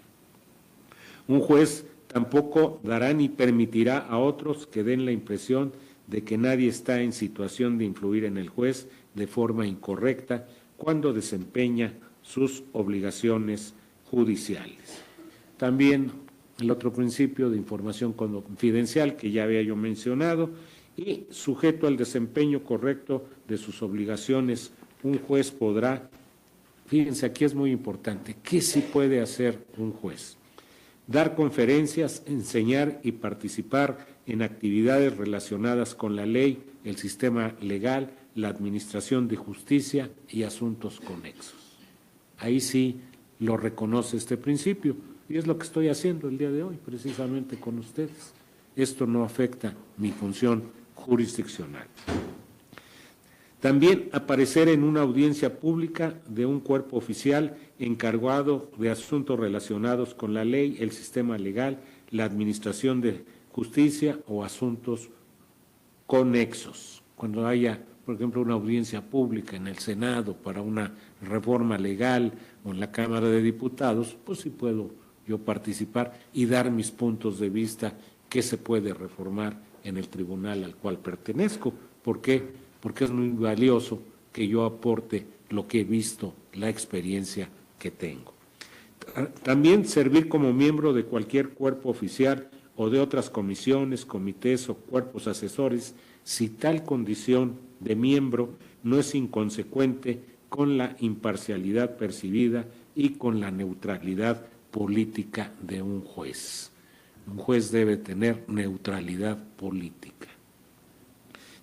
Un juez tampoco dará ni permitirá a otros que den la impresión de que nadie está en situación de influir en el juez de forma incorrecta cuando desempeña sus obligaciones judiciales. También el otro principio de información confidencial que ya había yo mencionado, y sujeto al desempeño correcto de sus obligaciones, un juez podrá, fíjense, aquí es muy importante, ¿qué sí puede hacer un juez? Dar conferencias, enseñar y participar en actividades relacionadas con la ley, el sistema legal, la administración de justicia y asuntos conexos. Ahí sí lo reconoce este principio y es lo que estoy haciendo el día de hoy, precisamente con ustedes. Esto no afecta mi función jurisdiccional. También aparecer en una audiencia pública de un cuerpo oficial encargado de asuntos relacionados con la ley, el sistema legal, la administración de justicia o asuntos conexos. Cuando haya, por ejemplo, una audiencia pública en el Senado para una reforma legal o en la Cámara de Diputados, pues sí puedo yo participar y dar mis puntos de vista qué se puede reformar en el tribunal al cual pertenezco. ¿Por qué? Porque es muy valioso que yo aporte lo que he visto, la experiencia que tengo. También servir como miembro de cualquier cuerpo oficial o de otras comisiones, comités o cuerpos asesores, si tal condición de miembro no es inconsecuente con la imparcialidad percibida y con la neutralidad política de un juez. Un juez debe tener neutralidad política.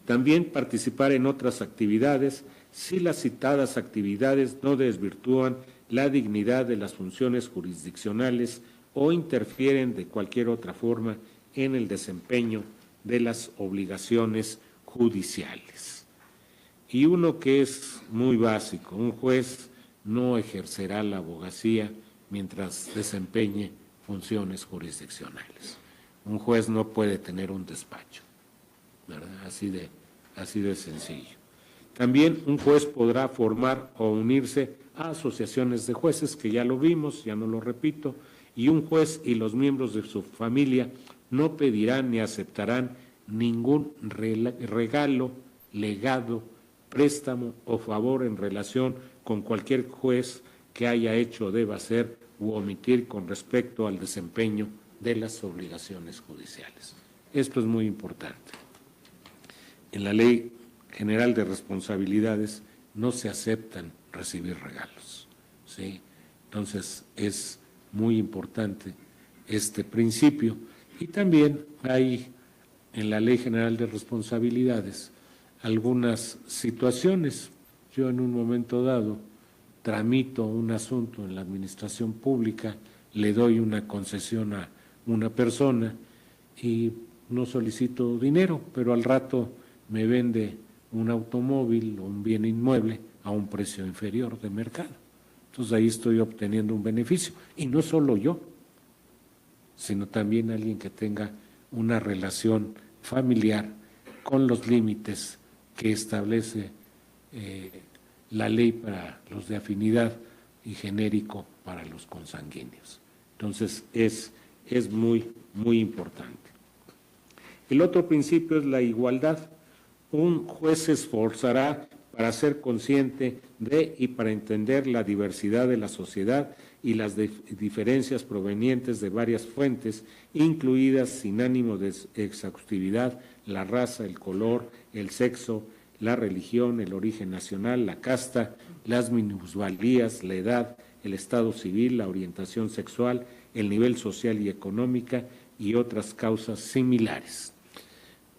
También participar en otras actividades si las citadas actividades no desvirtúan la dignidad de las funciones jurisdiccionales o interfieren de cualquier otra forma en el desempeño de las obligaciones judiciales. Y uno que es muy básico, un juez no ejercerá la abogacía mientras desempeñe funciones jurisdiccionales. Un juez no puede tener un despacho, ¿verdad? Así de sencillo. También un juez podrá formar o unirse a asociaciones de jueces, que ya lo vimos, ya no lo repito, y un juez y los miembros de su familia no pedirán ni aceptarán ningún regalo, legado, préstamo o favor en relación con cualquier juez que haya hecho o deba hacer u omitir con respecto al desempeño de las obligaciones judiciales. Esto es muy importante. En la Ley General de Responsabilidades no se aceptan recibir regalos, ¿sí? Entonces es muy importante este principio. Y también hay en la Ley General de Responsabilidades algunas situaciones. Yo en un momento dado tramito un asunto en la administración pública, le doy una concesión a una persona y no solicito dinero, pero al rato me vende un automóvil o un bien inmueble a un precio inferior de mercado. Entonces ahí estoy obteniendo un beneficio. Y no solo yo, sino también alguien que tenga una relación familiar con los límites que establece la ley para los de afinidad y genérico para los consanguíneos. Entonces es muy, muy importante. El otro principio es la igualdad. Un juez se esforzará para ser consciente de y para entender la diversidad de la sociedad y las diferencias provenientes de varias fuentes, incluidas, sin ánimo de exhaustividad, la raza, el color, el sexo, la religión, el origen nacional, la casta, las minusvalías, la edad, el estado civil, la orientación sexual, el nivel social y económica y otras causas similares.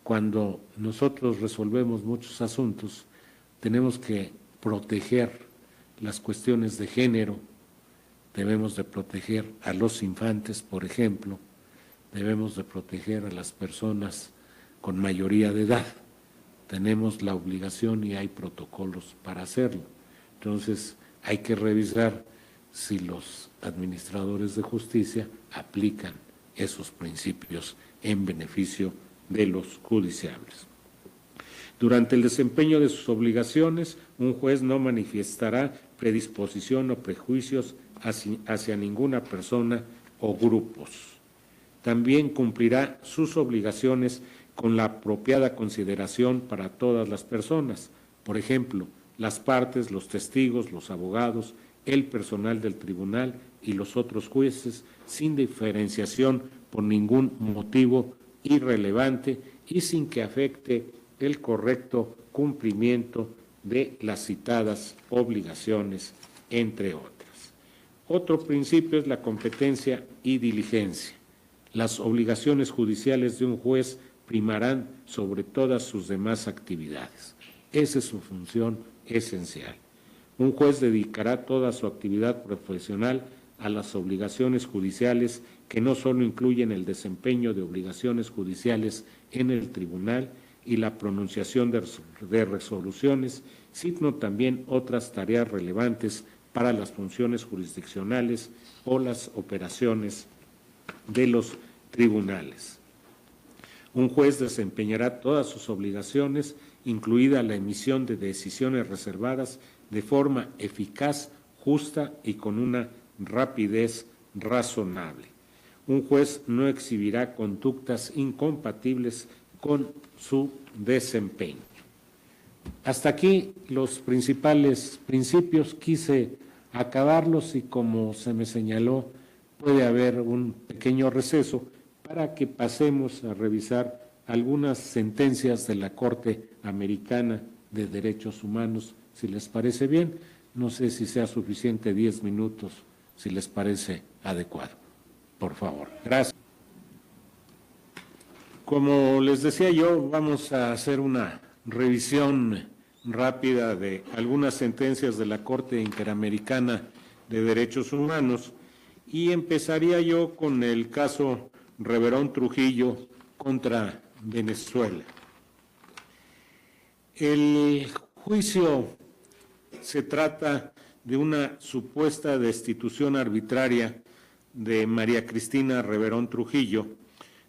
cuando nosotros resolvemos muchos asuntos, tenemos que proteger las cuestiones de género, debemos de proteger a los infantes, por ejemplo, debemos de proteger a las personas con mayoría de edad. Tenemos la obligación y hay protocolos para hacerlo. Entonces, hay que revisar si los administradores de justicia aplican esos principios en beneficio de los judiciables. Durante el desempeño de sus obligaciones, un juez no manifestará predisposición o prejuicios hacia ninguna persona o grupos. También cumplirá sus obligaciones con la apropiada consideración para todas las personas, por ejemplo, las partes, los testigos, los abogados, el personal del tribunal y los otros jueces, sin diferenciación por ningún motivo irrelevante y sin que afecte el correcto cumplimiento de las citadas obligaciones, entre otras. Otro principio es la competencia y diligencia. Las obligaciones judiciales de un juez primarán sobre todas sus demás actividades. Esa es su función esencial. Un juez dedicará toda su actividad profesional a las obligaciones judiciales que no solo incluyen el desempeño de obligaciones judiciales en el tribunal y la pronunciación de resoluciones, sino también otras tareas relevantes para las funciones jurisdiccionales o las operaciones de los tribunales. Un juez desempeñará todas sus obligaciones, incluida la emisión de decisiones reservadas, de forma eficaz, justa y con una rapidez razonable. Un juez no exhibirá conductas incompatibles con su desempeño. Hasta aquí los principales principios, quise acabarlos y como se me señaló, puede haber un pequeño receso para que pasemos a revisar algunas sentencias de la Corte Americana de Derechos Humanos, si les parece bien. No sé si sea suficiente 10 minutos, si les parece adecuado. Por favor, gracias. Como les decía yo, vamos a hacer una revisión rápida de algunas sentencias de la Corte Interamericana de Derechos Humanos y empezaría yo con el caso Reverón Trujillo contra Venezuela. El juicio se trata de una supuesta destitución arbitraria de María Cristina Reverón Trujillo,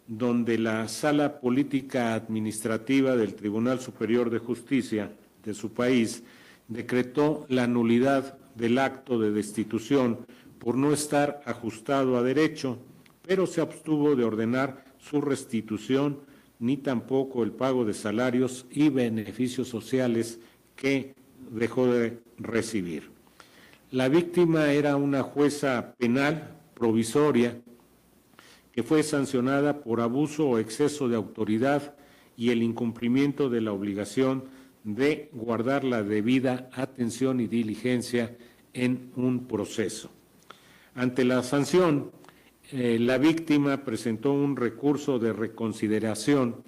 donde la Sala Política Administrativa del Tribunal Superior de Justicia de su país decretó la nulidad del acto de destitución por no estar ajustado a derecho, pero se abstuvo de ordenar su restitución ni tampoco el pago de salarios y beneficios sociales que dejó de recibir. La víctima era una jueza penal provisoria que fue sancionada por abuso o exceso de autoridad y el incumplimiento de la obligación de guardar la debida atención y diligencia en un proceso. Ante la sanción, la víctima presentó un recurso de reconsideración,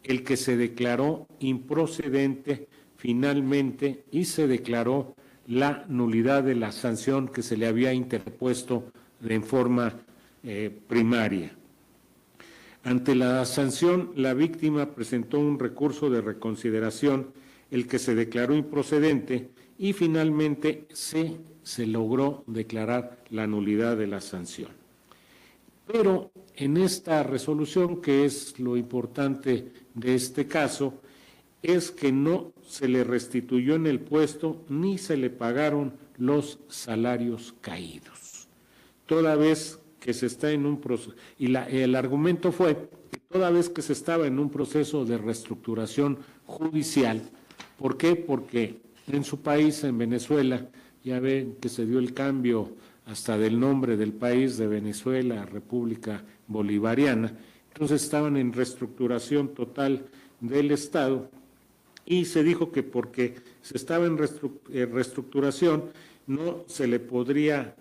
el que se declaró improcedente finalmente y se declaró la nulidad de la sanción que se le había interpuesto en forma primaria. Ante la sanción, la víctima presentó un recurso de reconsideración, el que se declaró improcedente y finalmente se logró declarar la nulidad de la sanción. Pero en esta resolución, que es lo importante de este caso, es que no se le restituyó en el puesto ni se le pagaron los salarios caídos. Toda vez que se está en un proceso, y el argumento fue que toda vez que se estaba en un proceso de reestructuración judicial, ¿por qué? Porque en su país, en Venezuela, ya ven que se dio el cambio hasta del nombre del país de Venezuela a República Bolivariana, entonces estaban en reestructuración total del Estado y se dijo que porque se estaba en reestructuración no se le podría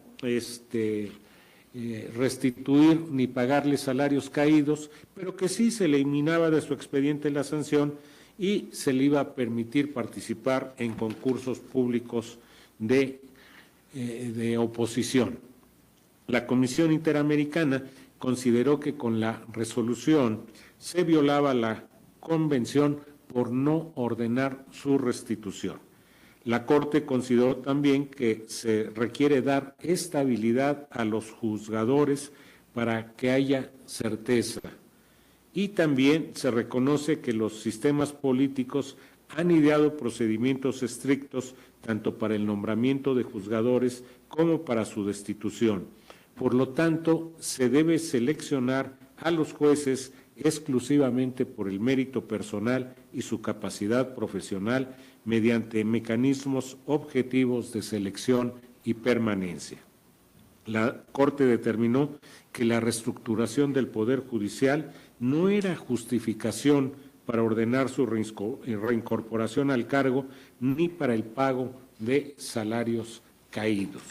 restituir ni pagarle salarios caídos, pero que sí se eliminaba de su expediente la sanción y se le iba a permitir participar en concursos públicos de oposición. La Comisión Interamericana consideró que con la resolución se violaba la Convención por no ordenar su restitución. La Corte consideró también que se requiere dar estabilidad a los juzgadores para que haya certeza. Y también se reconoce que los sistemas políticos han ideado procedimientos estrictos tanto para el nombramiento de juzgadores como para su destitución. Por lo tanto, se debe seleccionar a los jueces exclusivamente por el mérito personal y su capacidad profesional mediante mecanismos objetivos de selección y permanencia. La Corte determinó que la reestructuración del Poder Judicial no era justificación para ordenar su reincorporación al cargo ni para el pago de salarios caídos.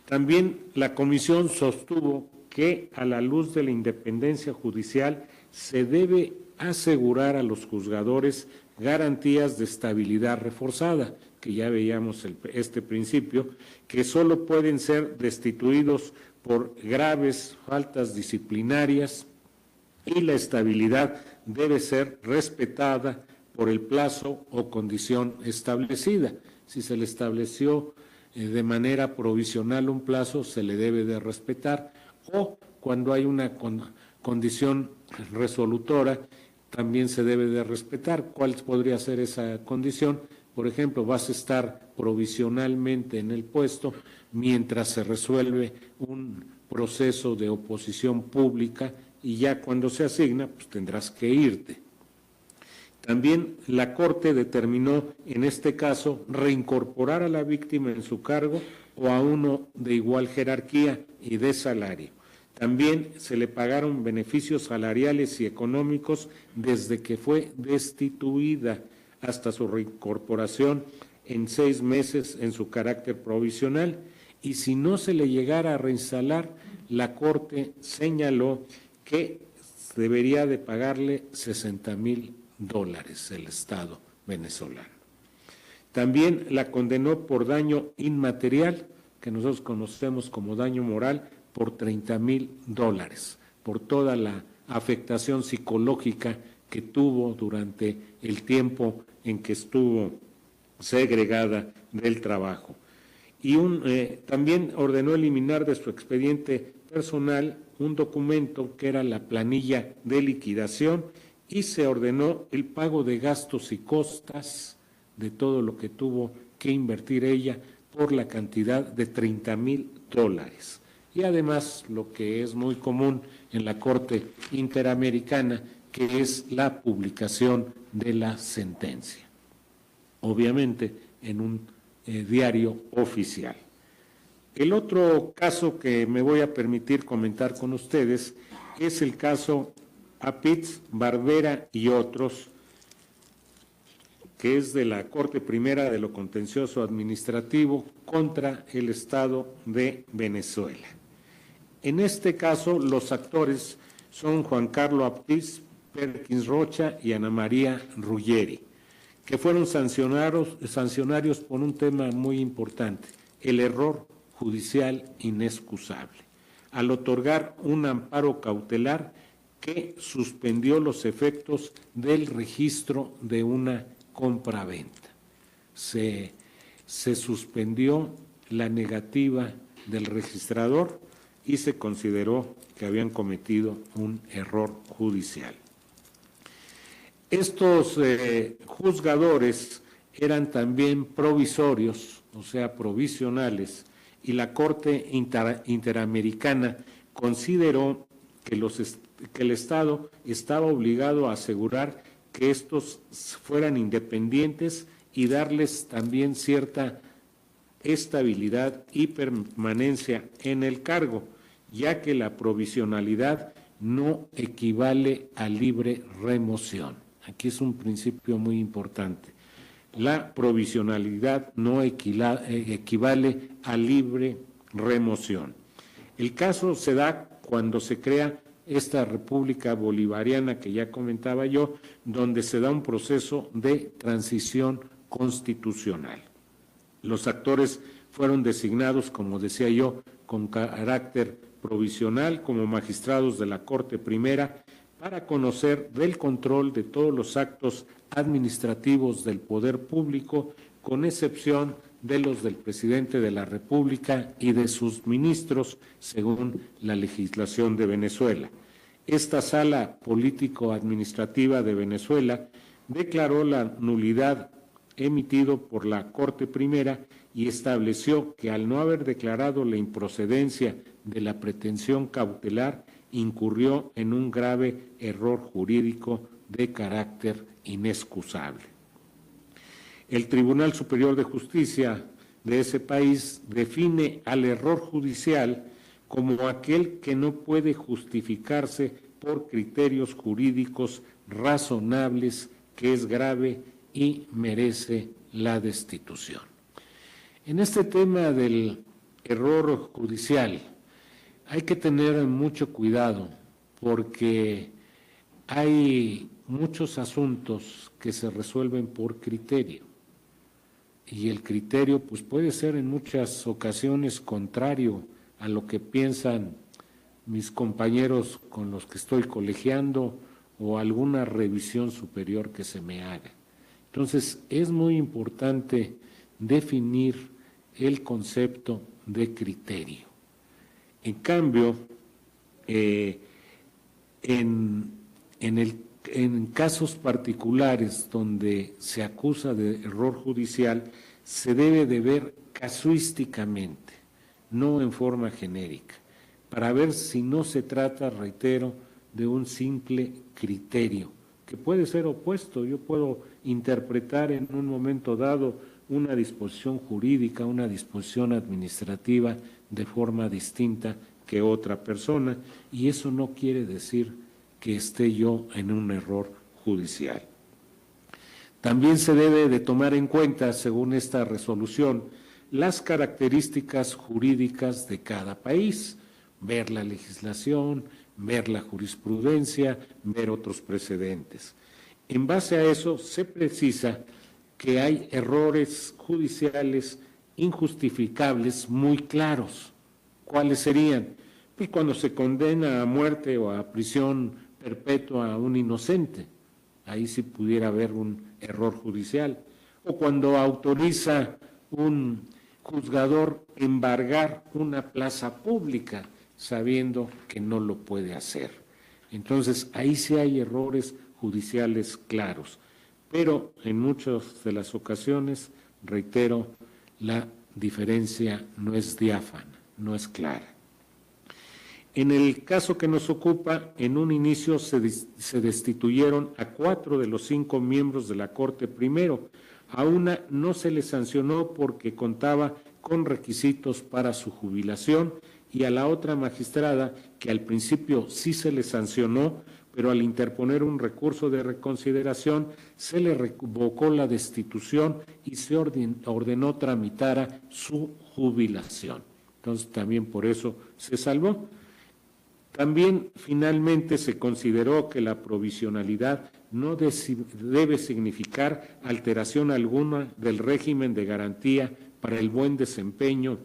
También la Comisión sostuvo que, a la luz de la independencia judicial, se debe asegurar a los juzgadores garantías de estabilidad reforzada, que ya veíamos este principio, que solo pueden ser destituidos por graves faltas disciplinarias y la estabilidad debe ser respetada por el plazo o condición establecida. Si se le estableció de manera provisional un plazo, se le debe de respetar, o cuando hay una condición resolutora, también se debe de respetar. ¿Cuál podría ser esa condición? Por ejemplo, vas a estar provisionalmente en el puesto mientras se resuelve un proceso de oposición pública y ya cuando se asigna, pues tendrás que irte. También la Corte determinó, en este caso, reincorporar a la víctima en su cargo o a uno de igual jerarquía y de salario. También se le pagaron beneficios salariales y económicos desde que fue destituida hasta su reincorporación en 6 meses en su carácter provisional, y si no se le llegara a reinstalar, la Corte señaló que debería de pagarle $60,000 el Estado venezolano. También la condenó por daño inmaterial, que nosotros conocemos como daño moral, por $30,000, por toda la afectación psicológica que tuvo durante el tiempo en que estuvo segregada del trabajo. Y también ordenó eliminar de su expediente personal un documento que era la planilla de liquidación, y se ordenó el pago de gastos y costas de todo lo que tuvo que invertir ella por la cantidad de $30,000. Y además, lo que es muy común en la Corte Interamericana, que es la publicación de la sentencia, obviamente en un diario oficial. El otro caso que me voy a permitir comentar con ustedes es el caso Apitz, Barbera y otros, que es de la Corte Primera de lo Contencioso Administrativo contra el Estado de Venezuela. En este caso, los actores son Juan Carlos Apitz, Perkins Rocha y Ana María Ruggeri, que fueron sancionarios por un tema muy importante: el error judicial inexcusable, al otorgar un amparo cautelar que suspendió los efectos del registro de una compraventa. Se suspendió la negativa del registrador y se consideró que habían cometido un error judicial. Estos juzgadores eran también provisorios, o sea, provisionales, y la Corte Interamericana consideró que el Estado estaba obligado a asegurar que estos fueran independientes y darles también cierta estabilidad y permanencia en el cargo, ya que la provisionalidad no equivale a libre remoción. Aquí es un principio muy importante. La provisionalidad no equivale a libre remoción. El caso se da cuando se crea esta República Bolivariana que ya comentaba yo, donde se da un proceso de transición constitucional. Los actores fueron designados, como decía yo, con carácter provisional como magistrados de la Corte Primera para conocer del control de todos los actos administrativos del poder público, con excepción de los del presidente de la República y de sus ministros, según la legislación de Venezuela. Esta sala político-administrativa de Venezuela declaró la nulidad emitido por la Corte Primera y estableció que al no haber declarado la improcedencia de la pretensión cautelar, incurrió en un grave error jurídico de carácter inexcusable. El Tribunal Superior de Justicia de ese país define al error judicial como aquel que no puede justificarse por criterios jurídicos razonables, que es grave y merece la destitución. En este tema del error judicial hay que tener mucho cuidado porque hay muchos asuntos que se resuelven por criterio y el criterio pues puede ser en muchas ocasiones contrario a lo que piensan mis compañeros con los que estoy colegiando o alguna revisión superior que se me haga. Entonces es muy importante definir el concepto de criterio. En cambio, en casos particulares donde se acusa de error judicial, se debe de ver casuísticamente, no en forma genérica, para ver si no se trata, reitero, de un simple criterio, que puede ser opuesto. Yo puedo interpretar en un momento dado una disposición jurídica, una disposición administrativa de forma distinta que otra persona, y eso no quiere decir que esté yo en un error judicial. También se debe de tomar en cuenta, según esta resolución, las características jurídicas de cada país, ver la legislación, ver la jurisprudencia, ver otros precedentes. En base a eso se precisa que hay errores judiciales injustificables muy claros. ¿Cuáles serían? Pues cuando se condena a muerte o a prisión perpetua a un inocente, ahí sí pudiera haber un error judicial. O cuando autoriza un juzgador embargar una plaza pública sabiendo que no lo puede hacer. Entonces, ahí sí hay errores judiciales claros. Pero en muchas de las ocasiones, reitero, la diferencia no es diáfana, no es clara. En el caso que nos ocupa, en un inicio se destituyeron a 4 de los 5 miembros de la Corte Primero. A una no se le sancionó porque contaba con requisitos para su jubilación, y a la otra magistrada, que al principio sí se le sancionó, pero al interponer un recurso de reconsideración se le revocó la destitución y se ordenó tramitara su jubilación. Entonces también por eso se salvó. También finalmente se consideró que la provisionalidad no debe significar alteración alguna del régimen de garantía para el buen desempeño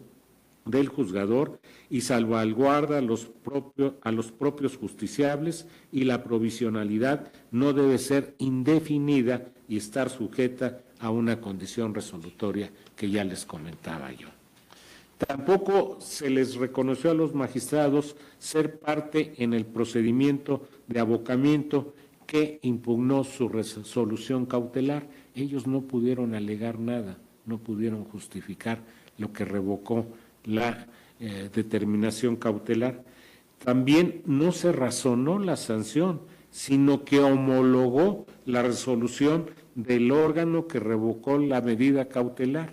del juzgador y salvaguarda a los propios justiciables, y la provisionalidad no debe ser indefinida y estar sujeta a una condición resolutoria que ya les comentaba yo. Tampoco se les reconoció a los magistrados ser parte en el procedimiento de abocamiento que impugnó su resolución cautelar. Ellos no pudieron alegar nada, no pudieron justificar lo que revocó la determinación cautelar. También no se razonó la sanción, sino que homologó la resolución del órgano que revocó la medida cautelar.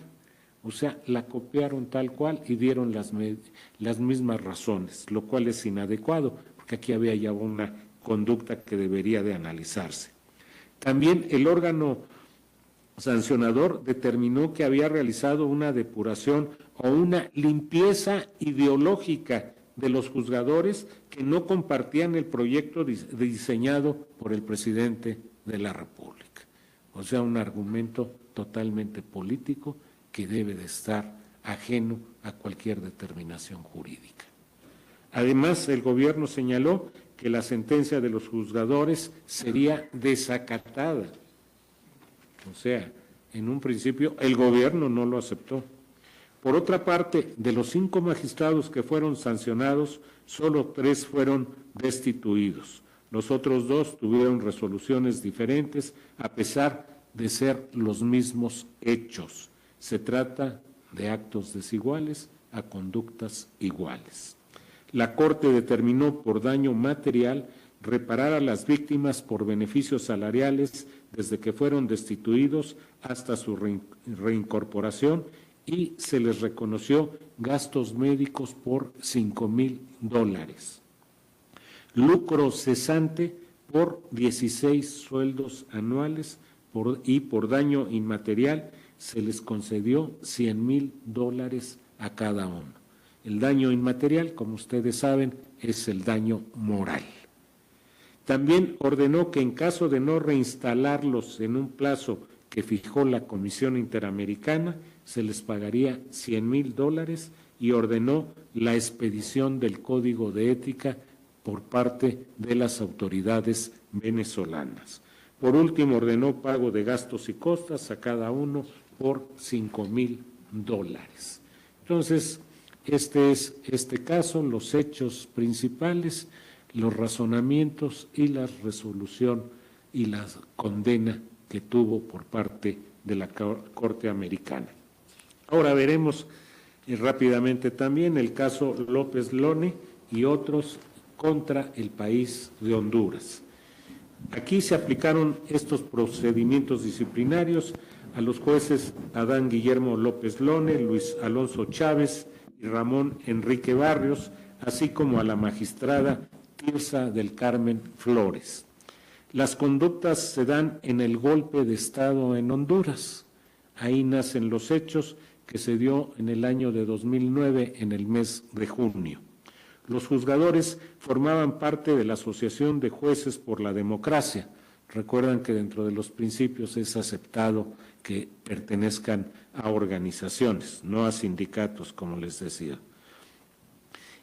O sea, la copiaron tal cual y dieron las mismas razones, lo cual es inadecuado, porque aquí había ya una conducta que debería de analizarse. También el órgano sancionador determinó que había realizado una depuración o una limpieza ideológica de los juzgadores que no compartían el proyecto diseñado por el presidente de la República. O sea, un argumento totalmente político que debe de estar ajeno a cualquier determinación jurídica. Además, el gobierno señaló que la sentencia de los juzgadores sería desacatada. O sea, en un principio el gobierno no lo aceptó. Por otra parte, de los 5 magistrados que fueron sancionados, solo 3 fueron destituidos. Los otros 2 tuvieron resoluciones diferentes a pesar de ser los mismos hechos. Se trata de actos desiguales a conductas iguales. La Corte determinó por daño material reparar a las víctimas por beneficios salariales desde que fueron destituidos hasta su reincorporación y se les reconoció gastos médicos por $5,000. Lucro cesante por 16 sueldos anuales y por daño inmaterial se les concedió $100,000 a cada uno. El daño inmaterial, como ustedes saben, es el daño moral. También ordenó que en caso de no reinstalarlos en un plazo que fijó la Comisión Interamericana, se les pagaría $100,000 y ordenó la expedición del Código de Ética por parte de las autoridades venezolanas. Por último, ordenó pago de gastos y costas a cada uno por $5,000. Entonces, este es este caso, los hechos principales, los razonamientos y la resolución y la condena que tuvo por parte de la Corte Americana. Ahora veremos rápidamente también el caso López Lone y otros contra el país de Honduras. Aquí se aplicaron estos procedimientos disciplinarios a los jueces Adán Guillermo López Lone, Luis Alonso Chávez y Ramón Enrique Barrios, así como a la magistrada Tirsa del Carmen Flores. Las conductas se dan en el golpe de Estado en Honduras. Ahí nacen los hechos que se dio en el año de 2009, en el mes de junio. Los juzgadores formaban parte de la Asociación de Jueces por la Democracia. Recuerdan que dentro de los principios es aceptado que pertenezcan a organizaciones, no a sindicatos, como les decía.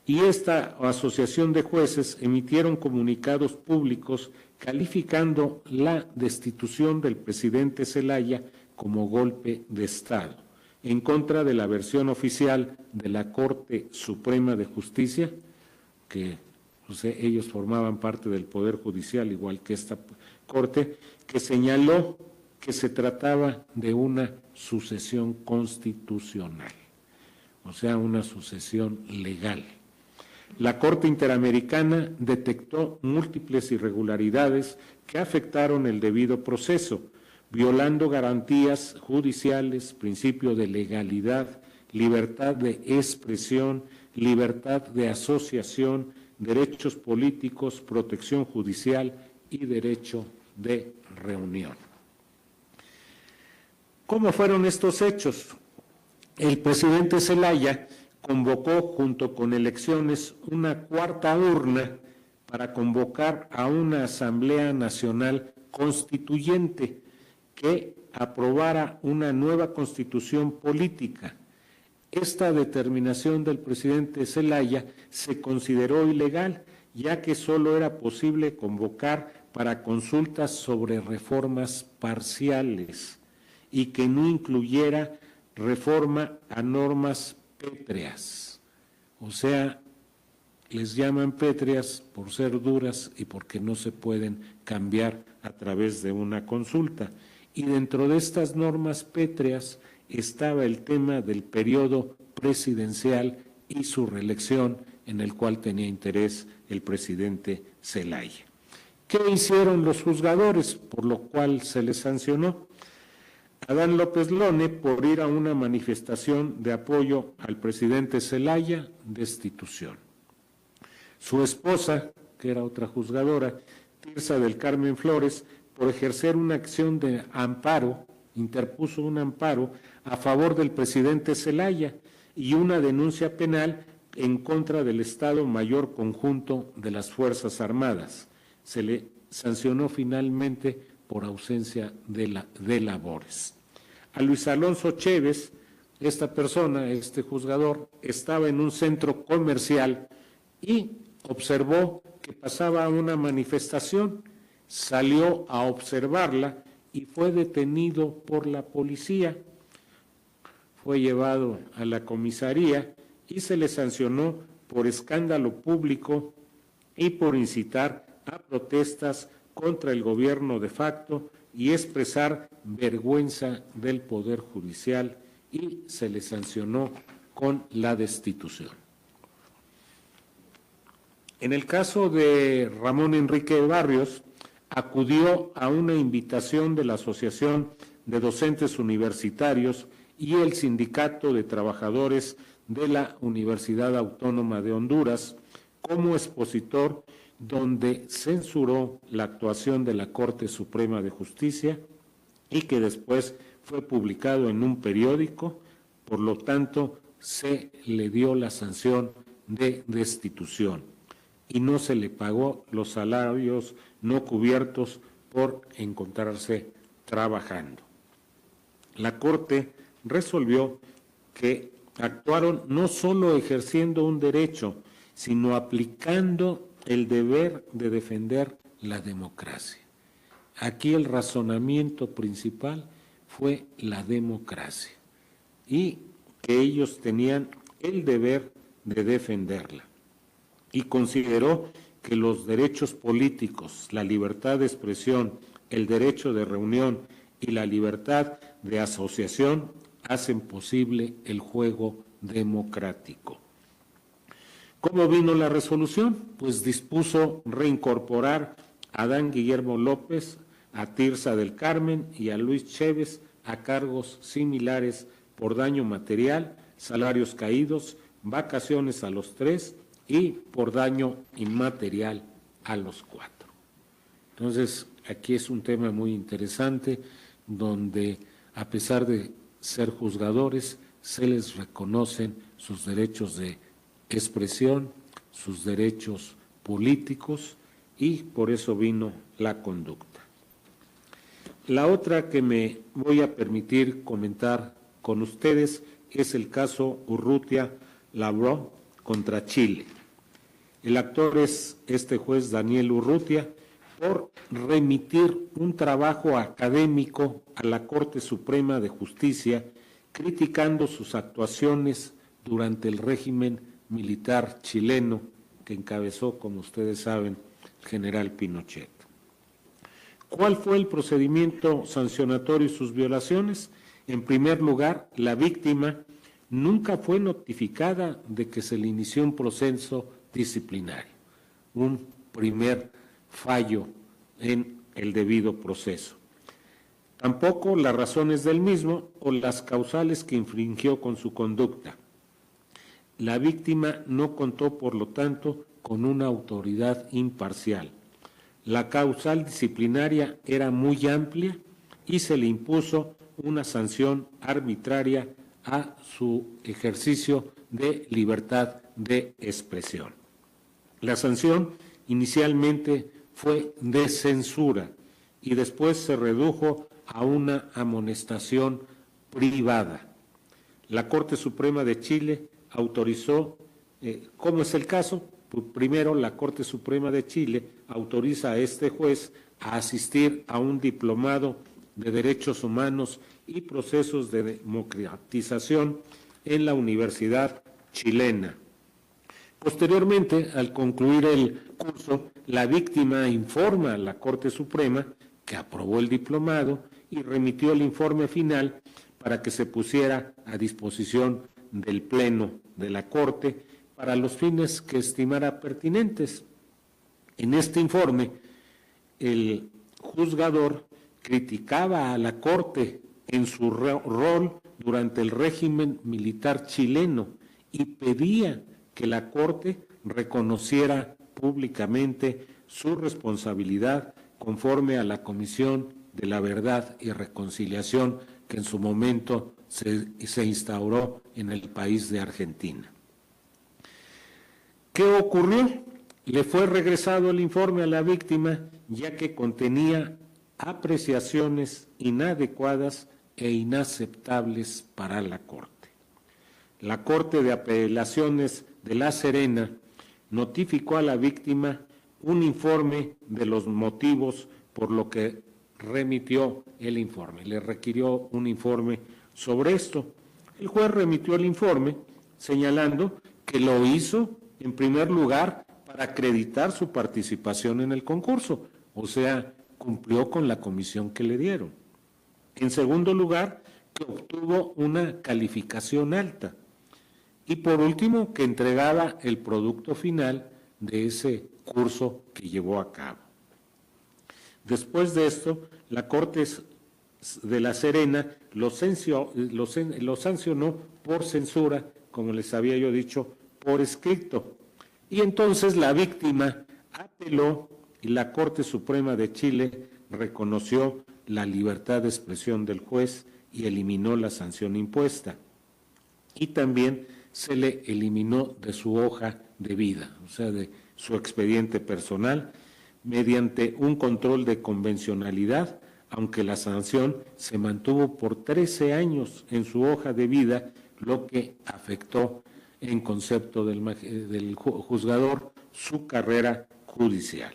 Y esta asociación de jueces emitieron comunicados públicos calificando la destitución del presidente Zelaya como golpe de Estado, en contra de la versión oficial de la Corte Suprema de Justicia, que ellos formaban parte del Poder Judicial, igual que esta Corte, que señaló que se trataba de una sucesión constitucional, o sea, una sucesión legal. La Corte Interamericana detectó múltiples irregularidades que afectaron el debido proceso, violando garantías judiciales, principio de legalidad, libertad de expresión, libertad de asociación, derechos políticos, protección judicial y derecho de reunión. ¿Cómo fueron estos hechos? El presidente Zelaya convocó junto con elecciones una cuarta urna para convocar a una Asamblea Nacional Constituyente que aprobara una nueva constitución política. Esta determinación del presidente Zelaya se consideró ilegal, ya que solo era posible convocar para consultas sobre reformas parciales y que no incluyera reforma a normas pétreas. O sea, les llaman pétreas por ser duras y porque no se pueden cambiar a través de una consulta. Y dentro de estas normas pétreas estaba el tema del periodo presidencial y su reelección, en el cual tenía interés el presidente Zelaya. ¿Qué hicieron los juzgadores? Por lo cual se les sancionó. Adán López Lone por ir a una manifestación de apoyo al presidente Zelaya, destitución. Su esposa, que era otra juzgadora, Tirsa del Carmen Flores, por ejercer una acción de amparo, interpuso un amparo a favor del presidente Zelaya y una denuncia penal en contra del Estado Mayor Conjunto de las Fuerzas Armadas. Se le sancionó finalmente por ausencia de labores. A Luis Alonso Chévez, esta persona, este juzgador, estaba en un centro comercial y observó que pasaba una manifestación, salió a observarla y fue detenido por la policía. Fue llevado a la comisaría y se le sancionó por escándalo público y por incitar a protestas contra el gobierno de facto y expresar vergüenza del Poder Judicial, y se le sancionó con la destitución. En el caso de Ramón Enrique Barrios, acudió a una invitación de la Asociación de Docentes Universitarios y el Sindicato de Trabajadores de la Universidad Autónoma de Honduras como expositor, donde censuró la actuación de la Corte Suprema de Justicia y que después fue publicado en un periódico. Por lo tanto, se le dio la sanción de destitución y no se le pagó los salarios no cubiertos por encontrarse trabajando. La Corte resolvió que actuaron no solo ejerciendo un derecho, sino aplicando el deber de defender la democracia. Aquí el razonamiento principal fue la democracia y que ellos tenían el deber de defenderla. Y consideró que los derechos políticos, la libertad de expresión, el derecho de reunión y la libertad de asociación hacen posible el juego democrático. ¿Cómo vino la resolución? Pues dispuso reincorporar a Adán Guillermo López, a Tirsa del Carmen y a Luis Chévez a cargos similares por daño material, salarios caídos, vacaciones a los 3 y por daño inmaterial a los 4. Entonces, aquí es un tema muy interesante donde, a pesar de ser juzgadores, se les reconocen sus derechos de expresión, sus derechos políticos, y por eso vino la conducta. La otra que me voy a permitir comentar con ustedes es el caso Urrutia Labró contra Chile. El actor es este juez Daniel Urrutia por remitir un trabajo académico a la Corte Suprema de Justicia criticando sus actuaciones durante el régimen militar chileno que encabezó, como ustedes saben, el general Pinochet. ¿Cuál fue el procedimiento sancionatorio y sus violaciones? En primer lugar, la víctima nunca fue notificada de que se le inició un proceso disciplinario, un primer fallo en el debido proceso. Tampoco las razones del mismo o las causales que infringió con su conducta. La víctima no contó, por lo tanto, con una autoridad imparcial. La causal disciplinaria era muy amplia y se le impuso una sanción arbitraria a su ejercicio de libertad de expresión. La sanción inicialmente fue de censura y después se redujo a una amonestación privada. La Corte Suprema de Chile autorizó, ¿cómo es el caso? Pues primero, la Corte Suprema de Chile autoriza a este juez a asistir a un diplomado de Derechos Humanos y Procesos de Democratización en la Universidad chilena. Posteriormente, al concluir el curso, la víctima informa a la Corte Suprema que aprobó el diplomado y remitió el informe final para que se pusiera a disposición del Pleno de la Corte para los fines que estimara pertinentes. En este informe, el juzgador criticaba a la Corte en su rol durante el régimen militar chileno y pedía que la Corte reconociera públicamente su responsabilidad conforme a la Comisión de la Verdad y Reconciliación que en su momento se instauró en el país de Argentina. ¿Qué ocurrió? Le fue regresado el informe a la víctima, ya que contenía apreciaciones inadecuadas e inaceptables para la Corte. La Corte de Apelaciones de La Serena notificó a la víctima un informe de los motivos por lo que remitió el informe. Le requirió un informe sobre esto. El juez remitió el informe señalando que lo hizo en primer lugar para acreditar su participación en el concurso, o sea, cumplió con la comisión que le dieron. En segundo lugar, que obtuvo una calificación alta. Y por último, que entregaba el producto final de ese curso que llevó a cabo. Después de esto, la Corte de La Serena lo sancionó por censura, como les había yo dicho, por escrito. Y entonces la víctima apeló y la Corte Suprema de Chile reconoció la libertad de expresión del juez y eliminó la sanción impuesta. Y también se le eliminó de su hoja de vida, o sea, de su expediente personal, mediante un control de convencionalidad, aunque la sanción se mantuvo por 13 años en su hoja de vida, lo que afectó en concepto del juzgador su carrera judicial.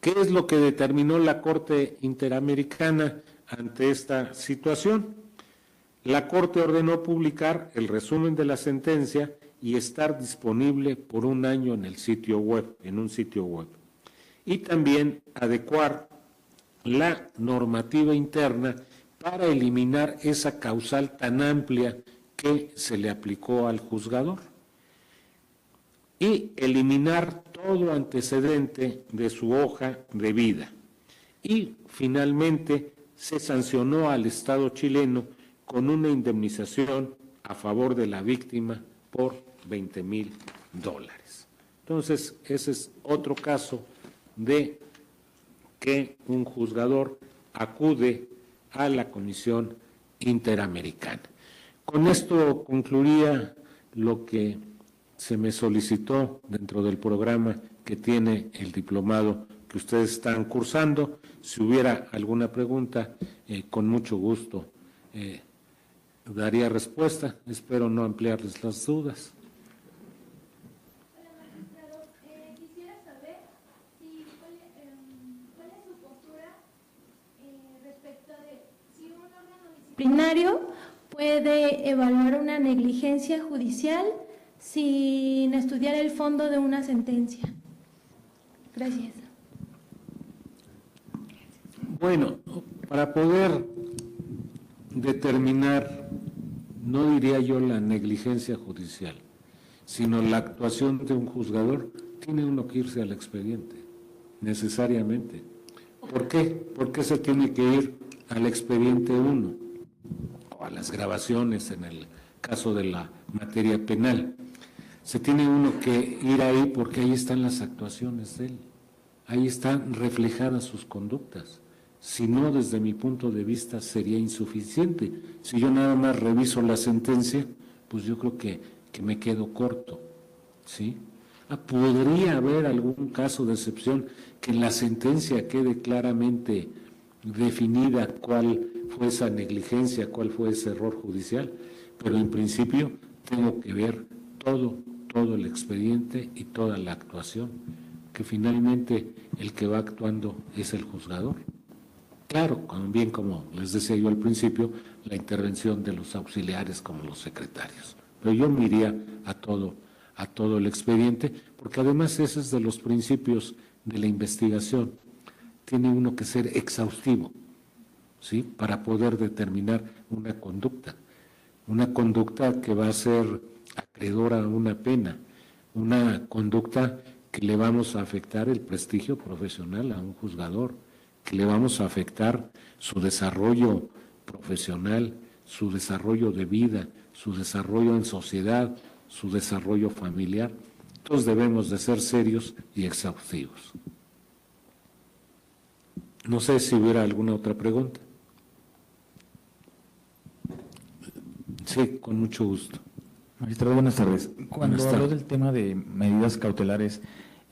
¿Qué es lo que determinó la Corte Interamericana ante esta situación? La Corte ordenó publicar el resumen de la sentencia y estar disponible por un año en el sitio web, en un sitio web. Y también adecuar la normativa interna para eliminar esa causal tan amplia que se le aplicó al juzgador y eliminar todo antecedente de su hoja de vida. Y finalmente se sancionó al Estado chileno con una indemnización a favor de la víctima por $20,000. Entonces, ese es otro caso de que un juzgador acude a la Comisión Interamericana. Con esto concluía lo que se me solicitó dentro del programa que tiene el diplomado que ustedes están cursando. Si hubiera alguna pregunta, con mucho gusto daría respuesta. Espero no ampliarles las dudas. Hola, magistrado. Quisiera saber cuál es su postura respecto de si un órgano disciplinario puede evaluar una negligencia judicial sin estudiar el fondo de una sentencia. Gracias. Bueno, para poder determinar, no diría yo la negligencia judicial, sino la actuación de un juzgador, tiene uno que irse al expediente, necesariamente. ¿Por qué? Porque se tiene que ir al expediente 1, o a las grabaciones en el caso de la materia penal. Se tiene uno que ir ahí porque ahí están las actuaciones de él, ahí están reflejadas sus conductas. Si no, desde mi punto de vista, sería insuficiente. Si yo nada más reviso la sentencia, pues yo creo que me quedo corto, ¿sí? Podría haber algún caso de excepción que en la sentencia quede claramente definida cuál fue esa negligencia, cuál fue ese error judicial, pero en principio tengo que ver todo el expediente y toda la actuación, que finalmente el que va actuando es el juzgador. Claro, bien como les decía yo al principio, la intervención de los auxiliares como los secretarios. Pero yo me iría a todo el expediente, porque además ese es de los principios de la investigación. Tiene uno que ser exhaustivo, ¿sí? Para poder determinar una conducta que va a ser acreedora a una pena, una conducta que le vamos a afectar el prestigio profesional a un juzgador, que le vamos a afectar su desarrollo profesional, su desarrollo de vida, su desarrollo en sociedad, su desarrollo familiar. Entonces debemos de ser serios y exhaustivos. No sé si hubiera alguna otra pregunta. Sí, con mucho gusto. Magistrado, buenas tardes. Cuando Buenas habló tardes. del tema de medidas cautelares,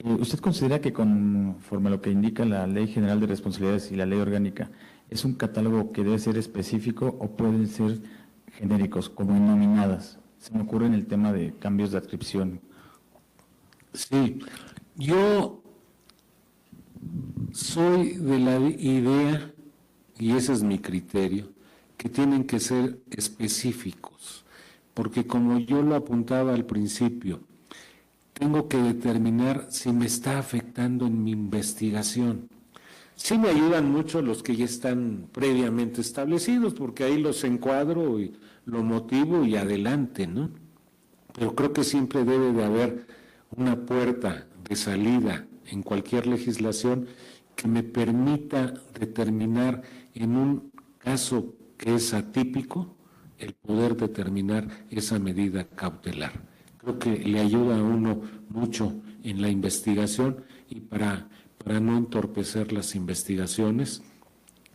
¿usted considera que conforme a lo que indica la Ley General de Responsabilidades y la Ley Orgánica, es un catálogo que debe ser específico o pueden ser genéricos, como nominadas? Se me ocurre en el tema de cambios de adscripción. Sí, yo soy de la idea, y ese es mi criterio, que tienen que ser específicos, porque como yo lo apuntaba al principio, tengo que determinar si me está afectando en mi investigación. Sí me ayudan mucho los que ya están previamente establecidos, porque ahí los encuadro y lo motivo y adelante, ¿no? Pero creo que siempre debe de haber una puerta de salida en cualquier legislación que me permita determinar en un caso que es atípico, el poder determinar esa medida cautelar. Creo que le ayuda a uno mucho en la investigación y para no entorpecer las investigaciones,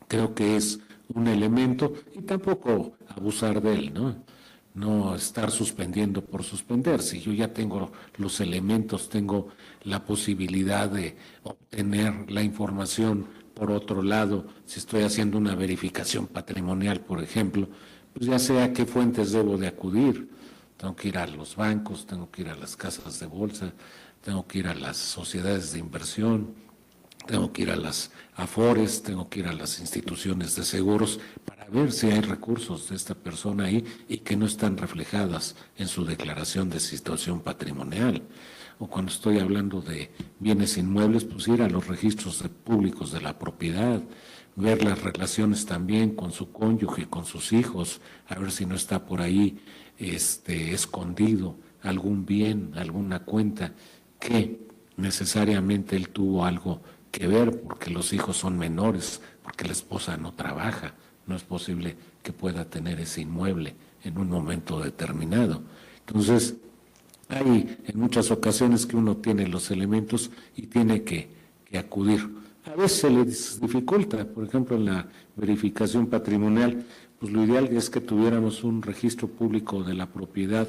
creo que es un elemento y tampoco abusar de él, ¿no? No estar suspendiendo por suspender. Si yo ya tengo los elementos, tengo la posibilidad de obtener la información por otro lado, si estoy haciendo una verificación patrimonial, por ejemplo, pues ya sé a qué fuentes debo de acudir. Tengo que ir a los bancos, tengo que ir a las casas de bolsa, tengo que ir a las sociedades de inversión, tengo que ir a las AFORES, tengo que ir a las instituciones de seguros para ver si hay recursos de esta persona ahí y que no están reflejadas en su declaración de situación patrimonial. O cuando estoy hablando de bienes inmuebles, pues ir a los registros públicos de la propiedad, ver las relaciones también con su cónyuge, con sus hijos, a ver si no está por ahí escondido algún bien, alguna cuenta que necesariamente él tuvo algo que ver porque los hijos son menores, porque la esposa no trabaja, no es posible que pueda tener ese inmueble en un momento determinado. Entonces, hay en muchas ocasiones que uno tiene los elementos y tiene que acudir. A veces se les dificulta, por ejemplo, en la verificación patrimonial, pues lo ideal es que tuviéramos un registro público de la propiedad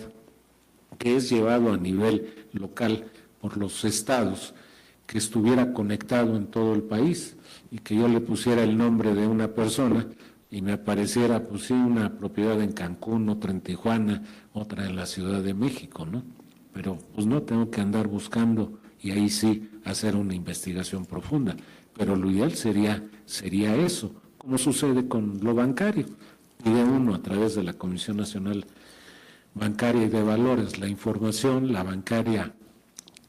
que es llevado a nivel local por los estados, que estuviera conectado en todo el país y que yo le pusiera el nombre de una persona y me apareciera, pues sí, una propiedad en Cancún, otra en Tijuana, otra en la Ciudad de México, ¿no? Pero pues no tengo que andar buscando y ahí sí hacer una investigación profunda. Pero lo ideal sería eso, como sucede con lo bancario. Pide uno a través de la Comisión Nacional Bancaria y de Valores la información, la bancaria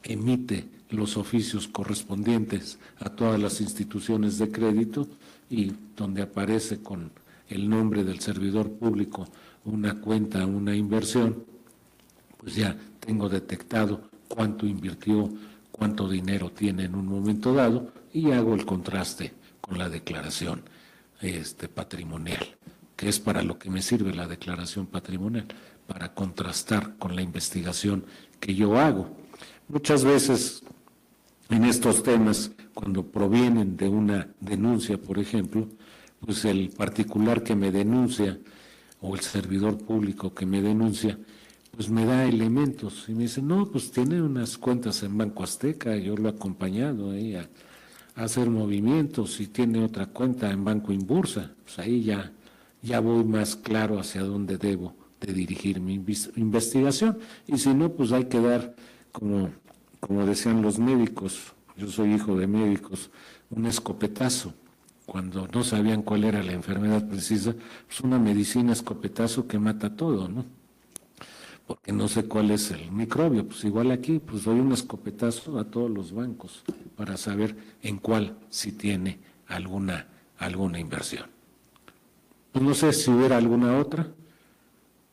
emite los oficios correspondientes a todas las instituciones de crédito y donde aparece con el nombre del servidor público una cuenta, una inversión, pues ya tengo detectado cuánto invirtió, cuánto dinero tiene en un momento dado y hago el contraste con la declaración patrimonial, que es para lo que me sirve la declaración patrimonial, para contrastar con la investigación que yo hago. Muchas veces en estos temas, cuando provienen de una denuncia, por ejemplo, pues el particular que me denuncia o el servidor público que me denuncia, pues me da elementos y me dice, no, pues tiene unas cuentas en Banco Azteca, yo lo he acompañado ahí a hacer movimientos y tiene otra cuenta en Banco Inbursa, pues ahí ya voy más claro hacia dónde debo de dirigir mi investigación y si no, pues hay que dar, como decían los médicos, yo soy hijo de médicos, un escopetazo. Cuando no sabían cuál era la enfermedad precisa, pues una medicina escopetazo que mata todo, ¿no? Porque no sé cuál es el microbio, pues igual aquí, pues doy un escopetazo a todos los bancos para saber en cuál si tiene alguna inversión. Pues no sé si hubiera alguna otra.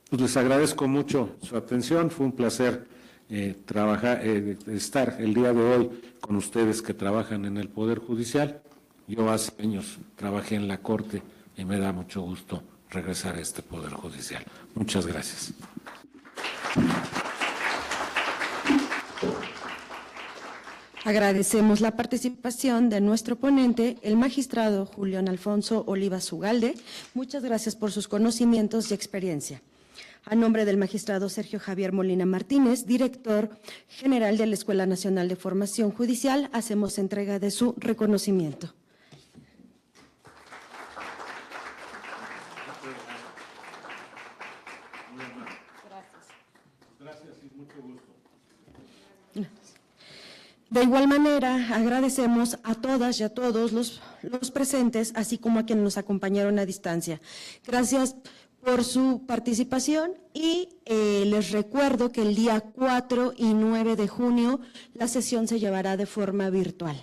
Pues les agradezco mucho su atención, fue un placer estar el día de hoy con ustedes que trabajan en el Poder Judicial. Yo hace años trabajé en la Corte y me da mucho gusto regresar a este Poder Judicial. Muchas gracias. Agradecemos la participación de nuestro ponente, el magistrado Julián Alfonso Olivas Ugalde. Muchas gracias por sus conocimientos y experiencia. A nombre del magistrado Sergio Javier Molina Martínez, director general de la Escuela Nacional de Formación Judicial, hacemos entrega de su reconocimiento. Gracias y mucho gusto. De igual manera, agradecemos a todas y a todos los presentes, así como a quienes nos acompañaron a distancia. Gracias por su participación y les recuerdo que el día 4 y 9 de junio la sesión se llevará de forma virtual.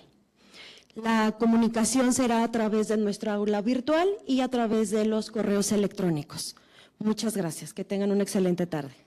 La comunicación será a través de nuestra aula virtual y a través de los correos electrónicos. Muchas gracias. Que tengan una excelente tarde.